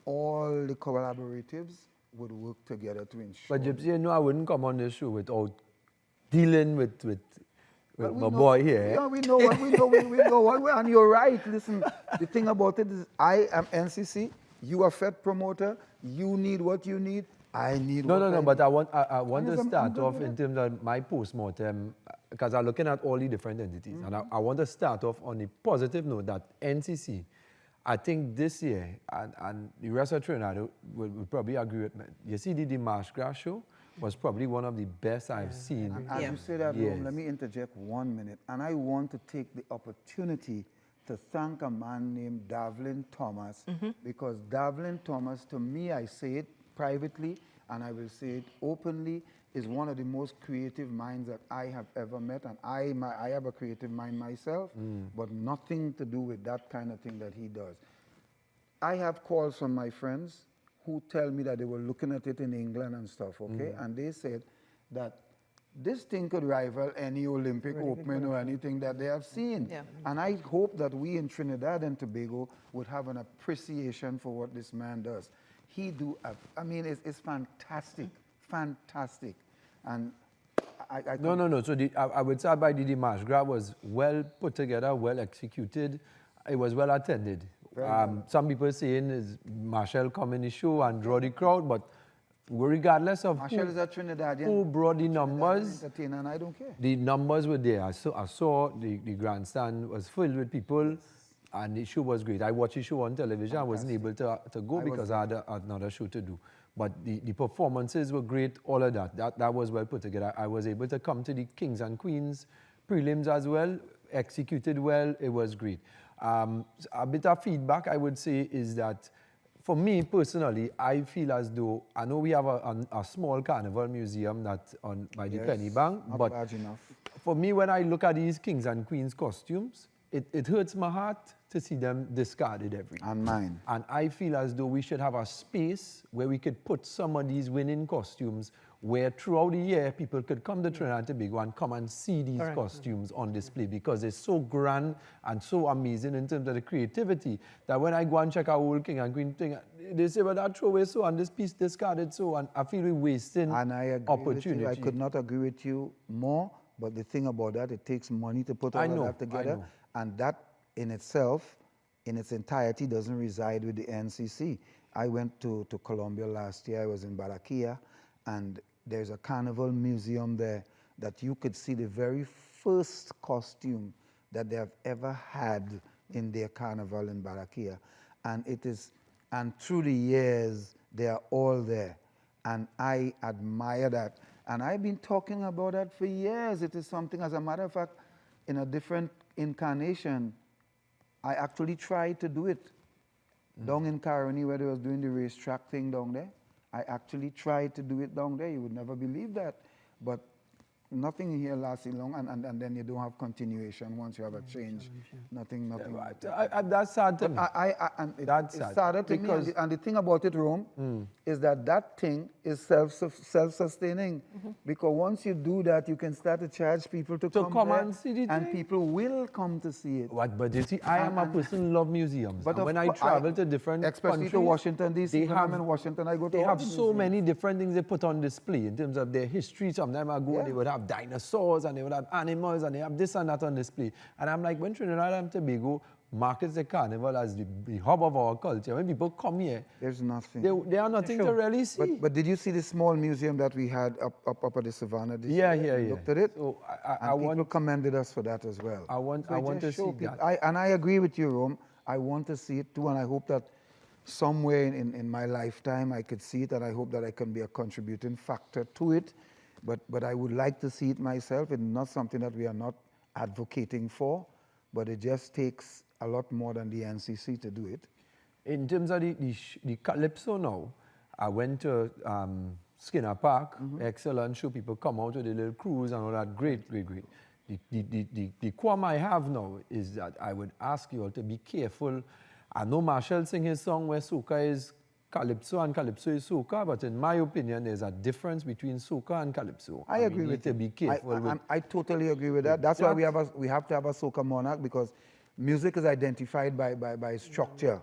S3: All the collaboratives would work together to ensure.
S6: But Gypsy, I wouldn't come on this show without dealing with
S3: Well, we
S6: my
S3: know-
S6: boy here.
S3: Yeah, we know what we know what. And you're right. Listen, the thing about it is, I am NCC. You are FED promoter. You need what you need. I need what I need.
S6: But I want to
S3: I'm
S6: start
S3: good
S6: off
S3: with
S6: in
S3: it.
S6: terms of my post-mortem, because I'm looking at all the different entities, and I want to start off on the positive note that NCC, I think this year, and the rest of Trinidad will probably agree with me. You see, the Marsh Grass show was probably one of the best I've seen.
S3: And as you say that, Rome, let me interject 1 minute. And I want to take the opportunity to thank a man named Davlin Thomas, because Davlin Thomas, to me, I say it privately, and I will say it openly, is one of the most creative minds that I have ever met. And I have a creative mind myself, but nothing to do with that kind of thing that he does. I have calls from my friends who tell me that they were looking at it in England and stuff, okay? And they said that this thing could rival any Olympic opening or anything that they have seen.
S2: Yeah.
S3: And I hope that we in Trinidad and Tobago would have an appreciation for what this man does. It's fantastic, fantastic. And I
S6: No. So I would say by the Marsh Grass was well put together, well executed. It was well attended. Some people saying is Marshall come in the show and draw the crowd, but regardless of
S3: Marshall is a Trinidadian.
S6: who brought the numbers,
S3: Entertainer, and I don't care.
S6: the numbers were there. I saw the grandstand was filled with people, and the show was great. I watched the show on television. I wasn't able to go because I had another show to do. But the performances were great, all of that. That was well put together. I was able to come to the Kings and Queens prelims as well, executed well. It was great. A bit of feedback I would say is that for me personally, I feel as though, I know we have a small carnival museum by the Penny Bank,
S3: Not
S6: but
S3: large enough.
S6: for me, when I look at these Kings and Queens costumes, it hurts my heart to see them discarded every year.
S3: And mine.
S6: And I feel as though we should have a space where we could put some of these winning costumes where throughout the year people could come to Trinidad and Tobago and come and see these costumes on display, because it's so grand and so amazing in terms of the creativity that when I go and check our old King and Queen thing, they say, well, that throw away so and this piece discarded so, and I feel we're wasting
S3: And I agree
S6: opportunity.
S3: with you. I could not agree with you more, but the thing about that, it takes money to put all
S6: I
S3: of
S6: know,
S3: that together.
S6: I know.
S3: And that in itself, in its entirety, doesn't reside with the NCC. I went to Colombia last year. I was in Barranquilla, and there's a carnival museum there that you could see the very first costume that they have ever had in their carnival in Barranquilla. And through the years, they are all there. And I admire that. And I've been talking about that for years. It is something, as a matter of fact, in a different incarnation, I actually tried to do it down in Carnival where they was doing the racetrack thing down there. I actually tried to do it down there. You would never believe that. But nothing here lasts long, and then you don't have continuation once you have a change. Nothing.
S6: That's sad to me.
S3: It's sadder to me. And the thing about it, Rome, is that thing is self-sustaining. Because once you do that, you can start to charge people to come there,
S6: and see the
S3: and
S6: thing.
S3: people will come to see it.
S6: But you see, I am a person who loves museums.
S3: But
S6: and when I travel to different
S3: especially
S6: countries,
S3: to Washington, D.C.,
S6: they
S3: when I'm in Washington, I go to
S6: They
S3: all
S6: have
S3: the
S6: so
S3: museums.
S6: many different things they put on display in terms of their history. Sometimes I go, they would have dinosaurs, and they would have animals, and they have this and that on display. And I'm like, when Trinidad and Tobago markets the Carnival as the hub of our culture, when people come here,
S3: There's nothing.
S6: they are nothing to really see.
S3: But did you see the small museum that we had up at the Savannah? This
S6: Yeah,
S3: year?
S6: yeah,
S3: You
S6: yeah.
S3: looked at it?
S6: So
S3: And people commended us for that as well.
S6: I want
S3: So it
S6: to
S3: just show
S6: see
S3: people-
S6: that.
S3: And I agree with you, Rome. I want to see it too, and I hope that somewhere in my lifetime I could see it, and I hope that I can be a contributing factor to it. But I would like to see it myself. It's not something that we are not advocating for, but it just takes a lot more than the NCC to do it.
S6: In terms of the Calypso now, I went to Skinner Park, excellent show. People come out with a little cruise and all that. Great. The qualm I have now is that I would ask you all to be careful. I know Marshall sing his song where soca is Calypso and Calypso is soca, but in my opinion, there's a difference between soca and Calypso.
S3: I agree
S6: we
S3: with
S6: need to
S3: you.
S6: be careful.
S3: I totally agree with that. That's why we have to have a soca monarch, because music is identified by structure.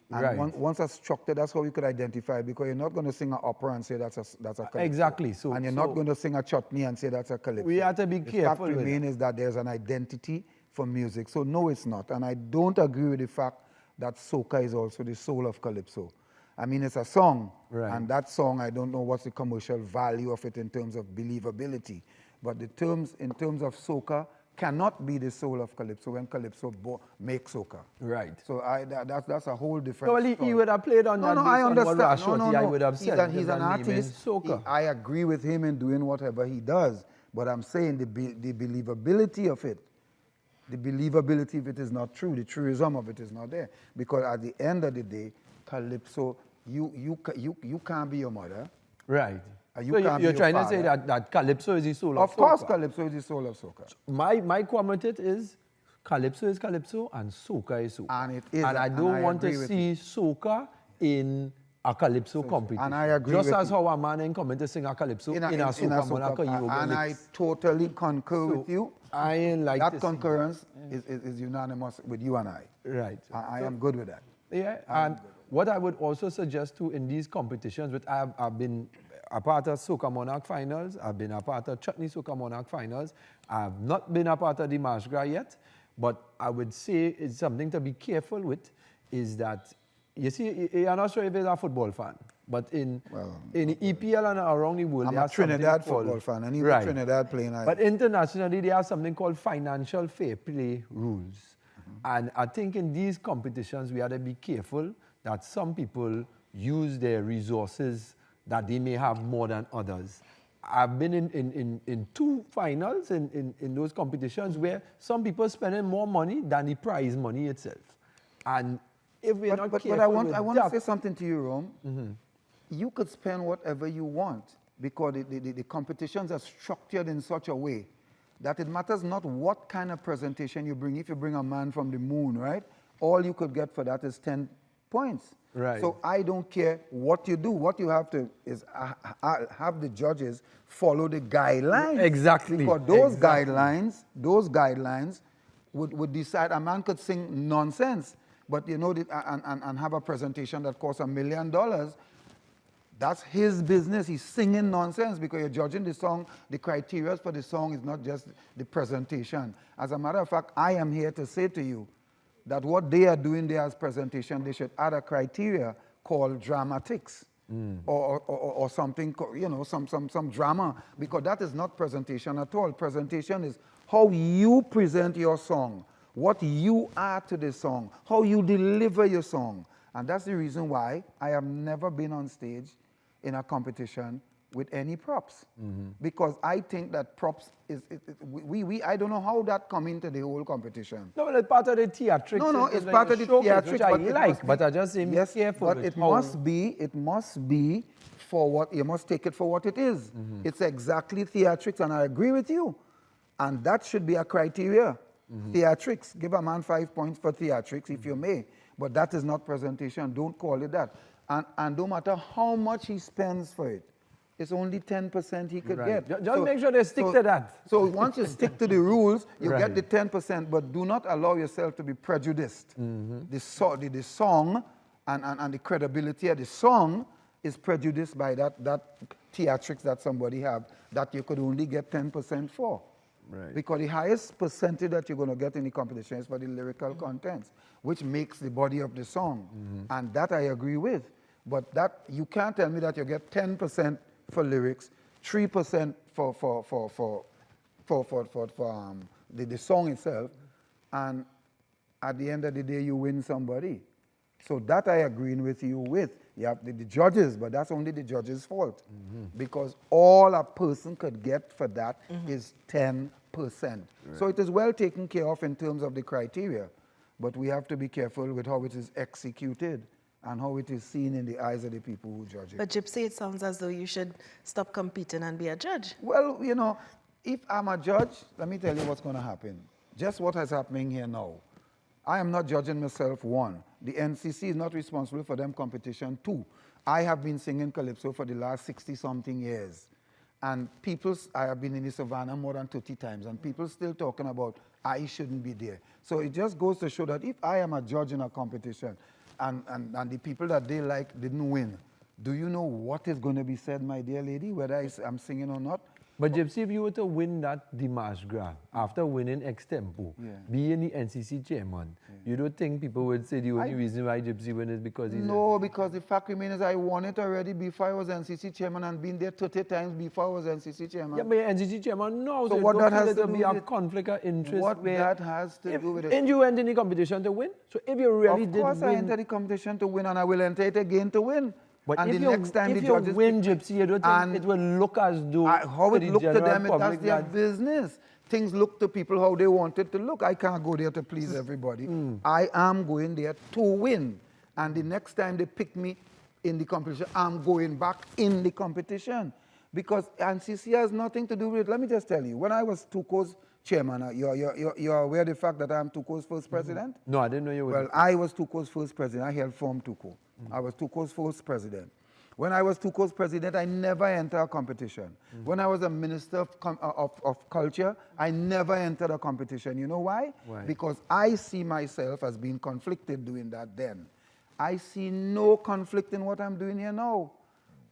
S3: And
S6: Right.
S3: once a structure, that's how you could identify, because you're not going to sing an opera and say that's a calypso.
S6: Exactly.
S3: And you're not going to sing a chutney and say that's a calypso.
S6: We have to be
S3: The
S6: careful
S3: fact
S6: with
S3: remains is that there's an identity for music. So no, it's not. And I don't agree with the fact that soca is also the soul of calypso. I mean, it's a song,
S6: Right.
S3: and that song, I don't know what's the commercial value of it in terms of believability, but in terms of soca, cannot be the soul of calypso when calypso makes soca.
S6: Right.
S3: So that's a whole different
S6: Well, he would have played on that.
S3: No,
S6: based
S3: I
S6: on what
S3: understand.
S6: Rashoti I would have said.
S3: He's an artist.
S6: Soca.
S3: I agree with him in doing whatever he does, but I'm saying the believability of it, the believability if it is not true, the truism of it is not there. Because at the end of the day, calypso, you can't be your mother.
S6: Right.
S3: You
S6: So
S3: can't be
S6: you're
S3: your
S6: trying to say
S3: father.
S6: that Calypso is the soul of
S3: Of course,
S6: soca.
S3: calypso is the soul of soca.
S6: My qualm with it is Calypso is Calypso and soca is soca.
S3: And it is,
S6: And I
S3: and
S6: don't
S3: I
S6: want to
S3: agree with
S6: see soca in a Calypso competition.
S3: and I agree
S6: Just
S3: with
S6: as
S3: you.
S6: how a man can come in to sing a Calypso in a soca monarch
S3: and I totally concur with you.
S6: I ain't like
S3: That
S6: to see
S3: concurrence is unanimous with you and I.
S6: Right.
S3: I am good with that.
S6: Yeah, and what I would also suggest too in these competitions, which I've been a part of Soca Monarch Finals, I've been a part of Chutney Soca Monarch Finals, I've not been a part of the March Gras yet, but I would say it's something to be careful with, is that, you see, I'm not sure if you're a football fan, but in the EPL and around the world,
S3: I'm
S6: they
S3: a
S6: have something
S3: Trinidad
S6: called-
S3: football fan, and even
S6: Right.
S3: Trinidad playing.
S6: But internationally, they have something called financial fair play rules. And I think in these competitions, we have to be careful that some people use their resources that they may have more than others. I've been in two finals in those competitions where some people spending more money than the prize money itself. And if we're not careful
S3: I
S6: with
S3: want to
S6: that-
S3: say something to you, Rome. You could spend whatever you want, because the competitions are structured in such a way that it matters not what kind of presentation you bring. If you bring a man from the moon, right, all you could get for that is 10 points.
S6: Right.
S3: So I don't care what you do. What you have to is have the judges follow the guidelines.
S6: Exactly.
S3: Because those guidelines would decide. A man could sing nonsense, but you know, and have a presentation that costs $1 million. That's his business. He's singing nonsense because you're judging the song. The criteria for the song is not just the presentation. As a matter of fact, I am here to say to you that what they are doing there as presentation, they should add a criteria called dramatics or something, you know, some drama, because that is not presentation at all. Presentation is how you present your song, what you add to the song, how you deliver your song. And that's the reason why I have never been on stage in a competition with any props. Because I think that props is, I don't know how that come into the whole competition.
S6: No, but it's part of the theatrics.
S3: No,
S6: it's
S3: it's part of the
S6: showcase, which
S3: theatrics.
S6: but I just say be
S3: yes,
S6: careful
S3: but
S6: with
S3: it
S6: how-
S3: must be for what, you must take it for what it is. It's exactly theatrics, and I agree with you. And that should be a criteria. Theatrics, give a man 5 points for theatrics if you may, but that is not presentation, don't call it that. And no matter how much he spends for it, it's only 10% he could
S6: Right.
S3: get.
S6: Just make sure they stick to that.
S3: So once you stick to the rules, you
S6: Right.
S3: get the 10%, but do not allow yourself to be prejudiced. The song and the credibility of the song is prejudiced by that theatrics that somebody have that you could only get 10% for.
S6: Right.
S3: Because the highest percentage that you're going to get in the competition is for the lyrical contents, which makes the body of the song. And that I agree with. But that you can't tell me that you get 10% for lyrics, 3% for the song itself, and at the end of the day you win somebody. So that I agree with you with. You have the judges, but that's only the judges' fault. Because all a person could get for that is 10%. So it is well taken care of in terms of the criteria, but we have to be careful with how it is executed and how it is seen in the eyes of the people who judge it.
S2: But Gypsy, it sounds as though you should stop competing and be a judge.
S3: Well, you know, if I'm a judge, let me tell you what's going to happen. Just what is happening here now. I am not judging myself, one. The NCC is not responsible for them competition, two. I have been singing Calypso for the last 60-something years. And I have been in the Savannah more than 30 times, and people still talking about I shouldn't be there. So it just goes to show that if I am a judge in a competition, and the people that they like didn't win, do you know what is going to be said, my dear lady, whether I'm singing or not?
S6: But Gypsy, if you were to win that Dimash Gra, after winning Extempo, being the NCC chairman, you don't think people would say the only reason why Gypsy win is because he's...
S3: No, because the fact remains I won it already before I was NCC chairman and been there 30 times before I was NCC chairman.
S6: Yeah, but you're NCC chairman now,
S3: So
S6: you
S3: what
S6: don't
S3: that
S6: feel
S3: has
S6: there'll
S3: to
S6: be
S3: do
S6: a
S3: with it?
S6: conflict of interest.
S3: What
S6: where
S3: that has to do with it?
S6: And you went in the competition to win? So if you really did
S3: Of course I
S6: win...
S3: entered the competition to win, and I will enter it again to win.
S6: But
S3: and
S6: if
S3: the
S6: you,
S3: next time
S6: if
S3: the
S6: you
S3: judges
S6: win,
S3: pick me-
S6: Gypsy, you don't
S3: and
S6: think it will look as though...
S3: how it
S6: the
S3: looked to
S6: general
S3: them, that's
S6: public
S3: their
S6: that-
S3: business. Things look to people how they want it to look. I can't go there to please everybody. I am going there to win. And the next time they pick me in the competition, I'm going back in the competition. Because NCC has nothing to do with it. Let me just tell you, when I was TUCO's chairman, you're aware of the fact that I'm TUCO's first president?
S6: No, I didn't know you were...
S3: Well, I was TUCO's first president. I held form TUCO. I was TUCO's first president. When I was TUCO's president, I never entered a competition. When I was a minister of culture, I never entered a competition. You know why?
S6: Why?
S3: Because I see myself as being conflicted doing that then. I see no conflict in what I'm doing here now.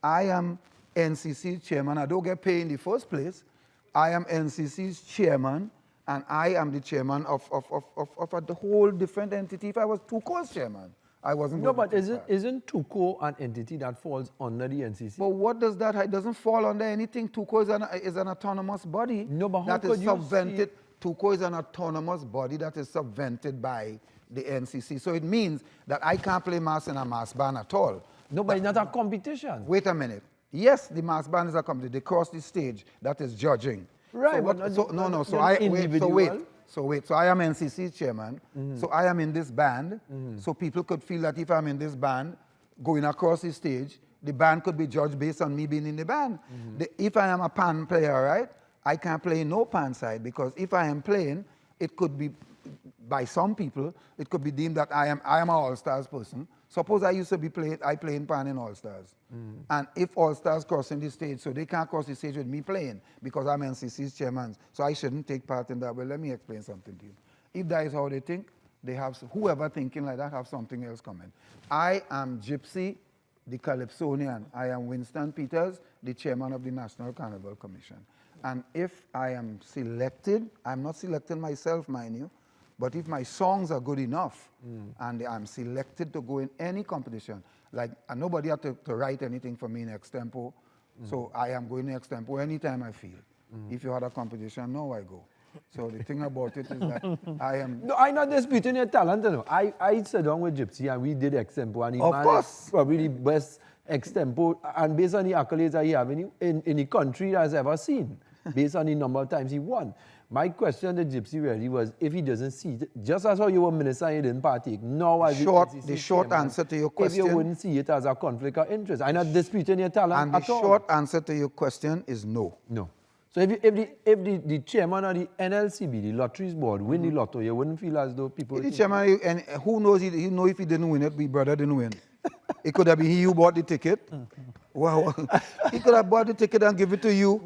S3: I am NCC chairman. I don't get paid in the first place. I am NCC's chairman, and I am the chairman of a whole different entity. If I was TUCO's chairman, I wasn't
S6: No,
S3: going
S6: but
S3: to
S6: isn't TUCO an entity that falls under the NCC?
S3: But what does that? It doesn't fall under anything. TUCO is an autonomous body.
S6: No, but how
S3: that
S6: could
S3: is
S6: you
S3: subvented. TUCO is an autonomous body that is subvented by the NCC. So it means that I can't play mass in a mass band at all.
S6: No, but it's not a competition.
S3: Wait a minute. Yes, the mass band is a competition. They cross the stage. That is judging.
S6: Right,
S3: So
S6: but
S3: So I am NCC chairman. So I am in this band. So people could feel that if I'm in this band, going across the stage, the band could be judged based on me being in the band. If I am a pan player, right, I can't play no pan side, because if I am playing, it could be, by some people, it could be deemed that I am an all-stars person. Suppose I used to be playing pan in all-stars. And if all-stars crossing the stage, so they can't cross the stage with me playing because I'm NCC's chairman, so I shouldn't take part in that. Well, let me explain something to you. If that is how they think, they have, whoever thinking like that have something else coming. I am Gypsy, the Calypsonian. I am Winston Peters, the chairman of the National Carnival Commission. And if I am selected, I'm not selecting myself, mind you, but if my songs are good enough and I'm selected to go in any competition, like nobody had to write anything for me in Extempo, so I am going in Extempo anytime I feel. If you had a competition, no, I go. So the thing about it is that I am...
S6: No, I'm not disputing your talent. You know. I sat down with Gypsy and we did extempo, and he
S3: Of
S6: managed
S3: course.
S6: probably the best extempo, and based on the accolades that he have in the country that has ever seen, based on the number of times he won. My question to Gypsy really was, if he doesn't see it, just as how you were minister and you didn't partake, now as
S3: The short answer to your question...
S6: if you wouldn't see it as a conflict of interest. I'm not disputing your talent
S3: And the
S6: at all.
S3: short answer to your question is no.
S6: No. So if the chairman of the NLCB, the lotteries board, win the lotto, you wouldn't feel as though people...
S3: The chairman, and who knows, he know if he didn't win it, my brother didn't win. It could have been he who bought the ticket. Wow. He could have bought the ticket and give it to you.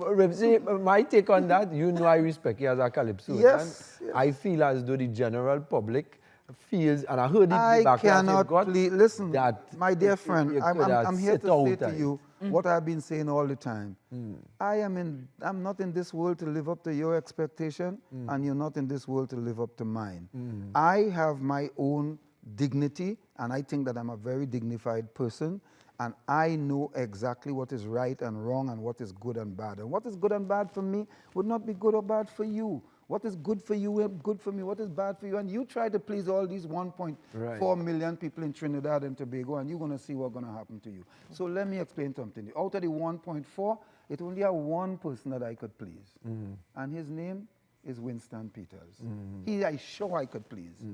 S6: My take on that, you know I respect you as a Calypso.
S3: Yes,
S6: And I feel as though the general public feels, and I heard it
S3: I
S6: back
S3: cannot please, listen,
S6: that
S3: my dear friend,
S6: you could
S3: I'm here
S6: sit
S3: to say
S6: out
S3: to
S6: and-
S3: you what I've been saying all the time. I'm not in this world to live up to your expectation, and you're not in this world to live up to mine. I have my own dignity, and I think that I'm a very dignified person, and I know exactly what is right and wrong and what is good and bad. And what is good and bad for me would not be good or bad for you. What is good for you is good for me. What is bad for you? And you try to please all these 1.4 million people in Trinidad and Tobago, and you're going to see what's going to happen to you. So let me explain something. Out of the 1.4, it only have one person that I could please. And his name is Winston Peters. He I sure I could please.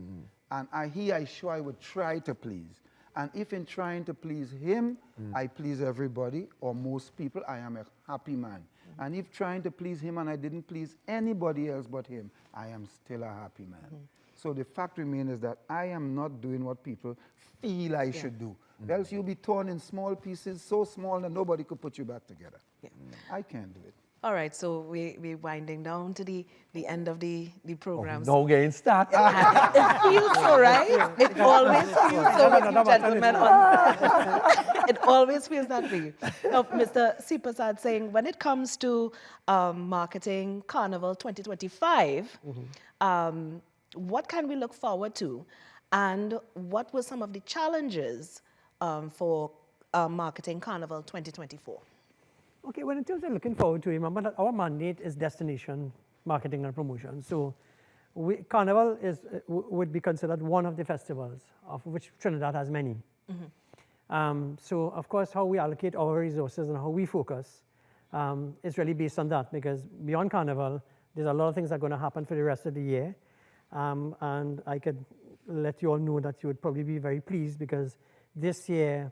S3: And I sure I would try to please. And if in trying to please him, I please everybody or most people, I am a happy man. And if trying to please him and I didn't please anybody else but him, I am still a happy man. So the fact remains is that I am not doing what people feel I should do. Else you'll be torn in small pieces, so small that nobody could put you back together. I can't do it.
S2: All right, so we're winding down to the end of the program.
S6: No getting started.
S2: It feels so, right? It always feels so with you gentlemen. It always feels that way. Now, Mr. Seepersadsingh, when it comes to marketing Carnival 2025, what can we look forward to? And what were some of the challenges for marketing Carnival 2024?
S5: Okay, well, in terms of looking forward to it, remember that our mandate is destination marketing and promotion. So Carnival would be considered one of the festivals, of which Trinidad has many. So, of course, how we allocate our resources and how we focus is really based on that, because beyond Carnival, there's a lot of things that are going to happen for the rest of the year. And I could let you all know that you would probably be very pleased, because this year,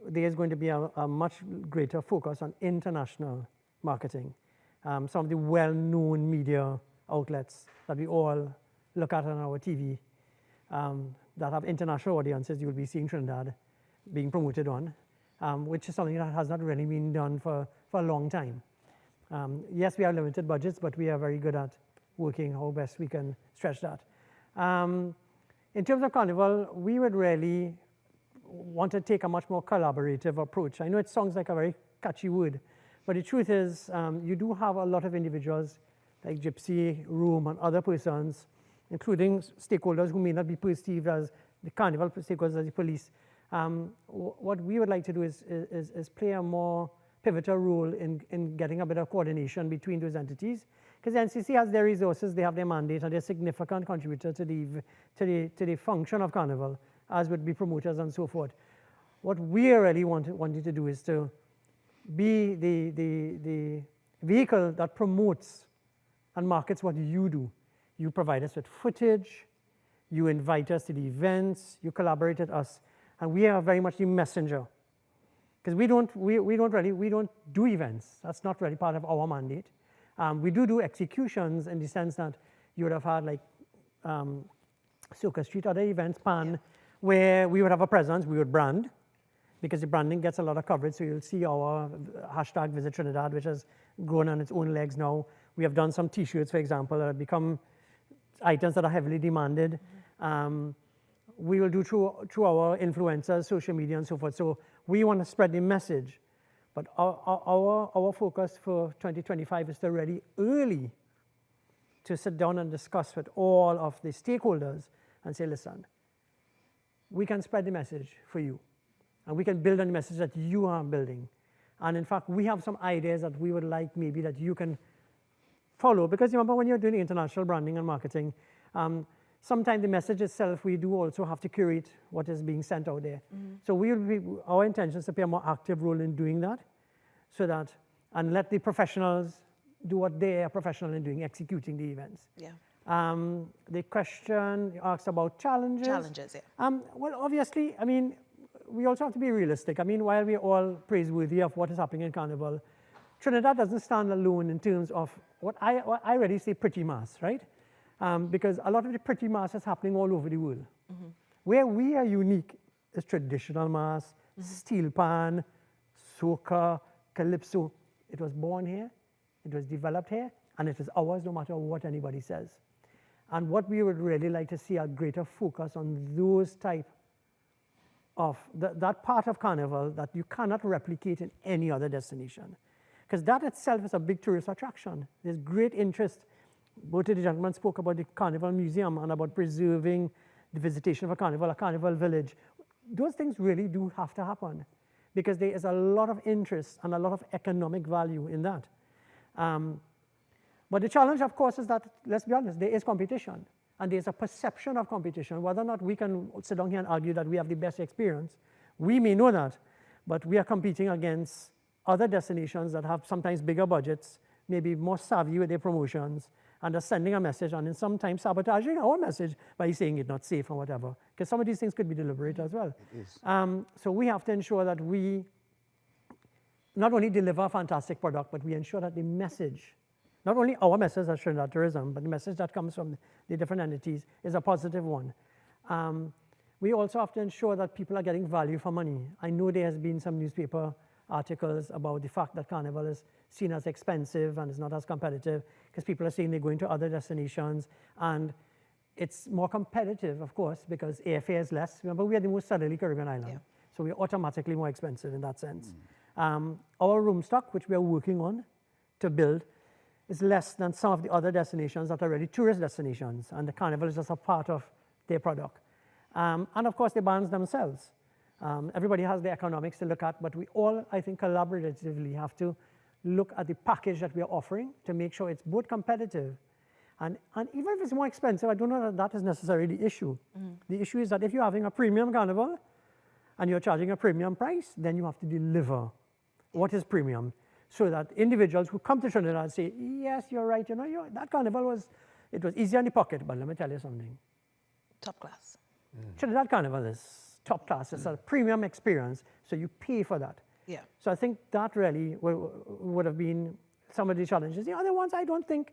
S5: there is going to be a much greater focus on international marketing. Some of the well-known media outlets that we all look at on our TV that have international audiences, you will be seeing Trinidad being promoted on, which is something that has not really been done for a long time. Yes, we have limited budgets, but we are very good at working how best we can stretch that. In terms of Carnival, we would really want to take a much more collaborative approach. I know it sounds like a very catchy word, but the truth is you do have a lot of individuals like Gypsy, Jerome, and other persons, including stakeholders who may not be perceived as the Carnival stakeholders, as the police. What we would like to do is play a more pivotal role in getting a bit of coordination between those entities, because the NCC has their resources, they have their mandate, and they're a significant contributor to the function of Carnival, as would be promoters and so forth. What we really wanting to do is to be the vehicle that promotes and markets what you do. You provide us with footage, you invite us to the events, you collaborate with us, and we are very much the messenger. Because we don't do events. That's not really part of our mandate. We do executions in the sense that you would have had like Circus Street, other events, where we would have a presence, we would brand, because the branding gets a lot of coverage. So you'll see our hashtag Visit Trinidad, which has grown on its own legs now. We have done some T-shirts, for example, that have become items that are heavily demanded. We will do through our influencers, social media, and so forth. So we want to spread the message. But our focus for 2025 is to really early to sit down and discuss with all of the stakeholders and say, listen, we can spread the message for you. And we can build on the message that you are building. And in fact, we have some ideas that we would like maybe that you can follow, because remember when you're doing international branding and marketing, sometimes the message itself, we do also have to curate what is being sent out there. So our intention is to play a more active role in doing that, so that, and let the professionals do what they are professional in doing, executing the events.
S2: Yeah.
S5: The question you asked about challenges.
S2: Challenges, yeah.
S5: Well, obviously, I mean, we also have to be realistic. I mean, while we're all praiseworthy of what is happening in Carnival, Trinidad doesn't stand alone in terms of what I really say pretty mass, right? Because a lot of the pretty mass is happening all over the world. Where we are unique is traditional mass, steel pan, soca, calypso. It was born here, it was developed here, and it is ours no matter what anybody says. And what we would really like to see a greater focus on those type of, that part of Carnival that you cannot replicate in any other destination. Because that itself is a big tourist attraction. There's great interest. Both of the gentlemen spoke about the Carnival Museum and about preserving the visitation of a carnival village. Those things really do have to happen, because there is a lot of interest and a lot of economic value in that. But the challenge, of course, is that, let's be honest, there is competition. And there's a perception of competition. Whether or not we can sit down here and argue that we have the best experience, we may know that, but we are competing against other destinations that have sometimes bigger budgets, maybe more savvy with their promotions, and are sending a message and sometimes sabotaging our message by saying it's not safe or whatever. Because some of these things could be deliberate as well.
S3: It is.
S5: So we have to ensure that we not only deliver a fantastic product, but we ensure that the message, not only our message as Trinidad Tourism, but the message that comes from the different entities is a positive one. We also have to ensure that people are getting value for money. I know there has been some newspaper articles about the fact that Carnival is seen as expensive and is not as competitive, because people are saying they're going to other destinations, and it's more competitive, of course, because airfare is less. Remember, we are the most southerly Caribbean island, so we're automatically more expensive in that sense. Our room stock, which we are working on to build, is less than some of the other destinations that are already tourist destinations, and the Carnival is just a part of their product. And of course, the bands themselves. Everybody has the economics to look at, but we all, I think, collaboratively have to look at the package that we are offering to make sure it's both competitive. And even if it's more expensive, I don't know that that is necessarily the issue. The issue is that if you're having a premium Carnival and you're charging a premium price, then you have to deliver what is premium, so that individuals who come to Trinidad say, yes, you're right, you know, that Carnival was easy on the pocket, but let me tell you something.
S2: Top class.
S5: Trinidad Carnival is top class. It's a premium experience, so you pay for that.
S2: Yeah.
S5: So I think that really would have been some of the challenges. The other ones, I don't think,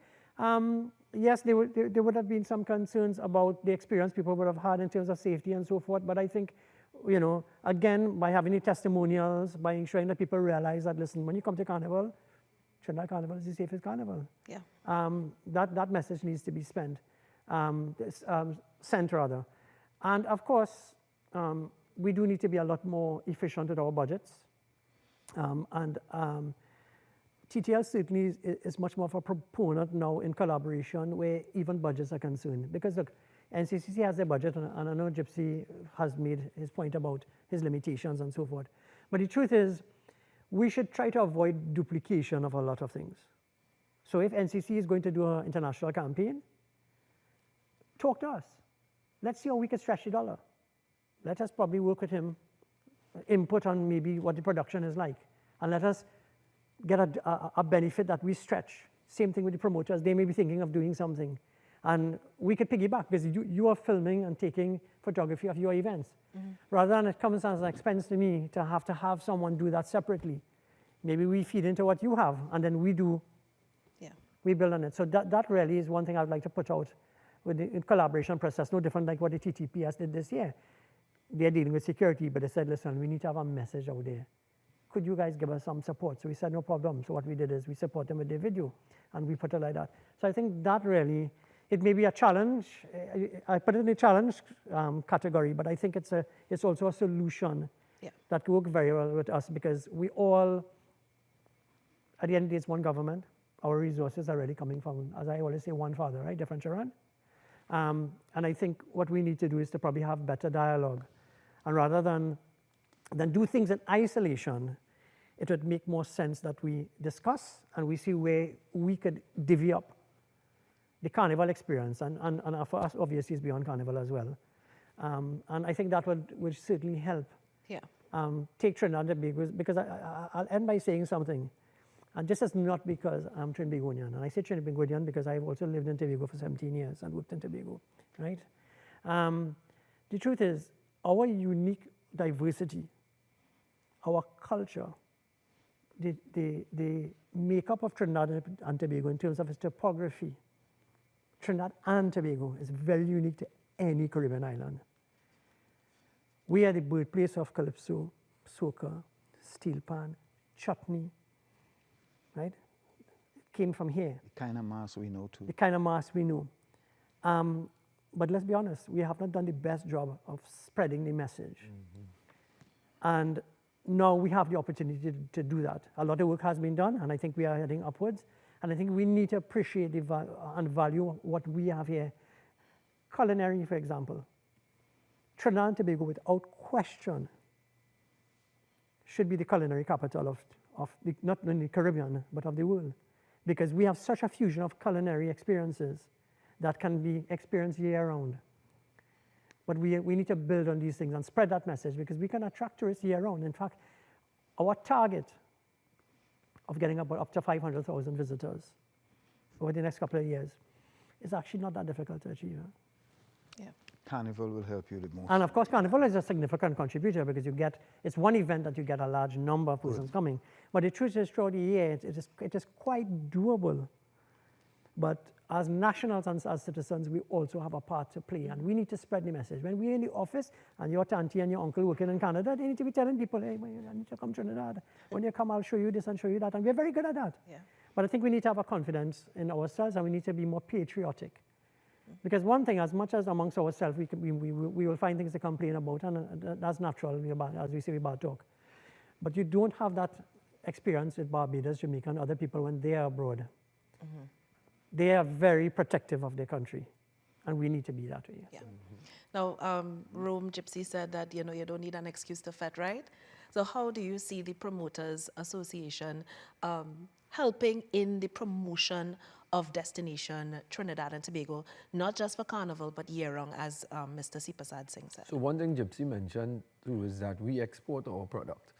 S5: yes, there would have been some concerns about the experience people would have had in terms of safety and so forth, but I think, you know, again, by having the testimonials, by ensuring that people realize that, listen, when you come to Carnival, Trinidad Carnival is the safest Carnival.
S2: Yeah.
S5: That message needs to be sent rather. And of course, we do need to be a lot more efficient with our budgets. TTL certainly is much more of a proponent now in collaboration where even budgets are concerned. Because look, NCCC has their budget, and I know Gypsy has made his point about his limitations and so forth. But the truth is, we should try to avoid duplication of a lot of things. So if NCC is going to do an international campaign, talk to us. Let's see how we can stretch the dollar. Let us probably work with him, input on maybe what the production is like, and let us get a benefit that we stretch. Same thing with the promoters. They may be thinking of doing something. And we could piggyback, because you are filming and taking photography of your events. Rather than it comes as an expense to me to have someone do that separately. Maybe we feed into what you have, and then we build on it. So that really is one thing I'd like to put out with the collaboration process, no different like what the TTPS did this year. They're dealing with security, but they said, listen, we need to have a message out there. Could you guys give us some support? So we said, no problem. So what we did is we support them with their video, and we put it like that. So I think that really, it may be a challenge. I put it in the challenge category, but I think it's also a solution that could work very well with us, because we all, at the end of the day, it's one government. Our resources are really coming from, as I always say, one father, right? Different Sharon. And I think what we need to do is to probably have better dialogue. And rather than do things in isolation, it would make more sense that we discuss and we see where we could divvy up the Carnival experience, and for us, obviously, it's beyond Carnival as well. And I think that would certainly help
S2: Yeah.
S5: take Trinidad and Tobago, because I'll end by saying something. And this is not because I'm Trinbagonian. And I say Trinbagonian because I've also lived in Tobago for 17 years and worked in Tobago, right? The truth is, our unique diversity, our culture, the makeup of Trinidad and Tobago in terms of its topography, Trinidad and Tobago is very unique to any Caribbean island. We are the birthplace of calypso, soca, steel pan, chutney, right? It came from here.
S3: The kind of mass we know too.
S5: The kind of mass we know. But let's be honest, we have not done the best job of spreading the message. And now we have the opportunity to do that. A lot of work has been done, and I think we are heading upwards. And I think we need to appreciate and value what we have here. Culinary, for example. Trinidad and Tobago, without question, should be the culinary capital of not only the Caribbean, but of the world. Because we have such a fusion of culinary experiences that can be experienced year-round. But we need to build on these things and spread that message, because we can attract tourists year-round. In fact, our target of getting up to 500,000 visitors over the next couple of years is actually not that difficult to achieve.
S2: Yeah.
S3: Carnival will help you the most.
S5: And of course, Carnival is a significant contributor, because it's one event that you get a large number of persons coming. But the truth is, throughout the year, it is quite doable. But as nationals and as citizens, we also have a part to play, and we need to spread the message. When we're in the office and your auntie and your uncle working in Canada, they need to be telling people, hey, I need to come to Trinidad. When you come, I'll show you this and show you that. And we're very good at that.
S2: Yeah.
S5: But I think we need to have a confidence in ourselves, and we need to be more patriotic. Because one thing, as much as amongst ourselves, we will find things to complain about, and that's natural, as we say, we bad talk. But you don't have that experience with Barbados, Jamaica, and other people when they are abroad. They are very protective of their country, and we need to be that way.
S2: Yeah. Now, Rome Gypsy said that, you don't need an excuse to fet, right? So how do you see the Promoters Association helping in the promotion of destination Trinidad and Tobago, not just for Carnival, but year-round, as Mr. Seepersadsingh said?
S6: So one thing Gypsy mentioned too is that we export our product.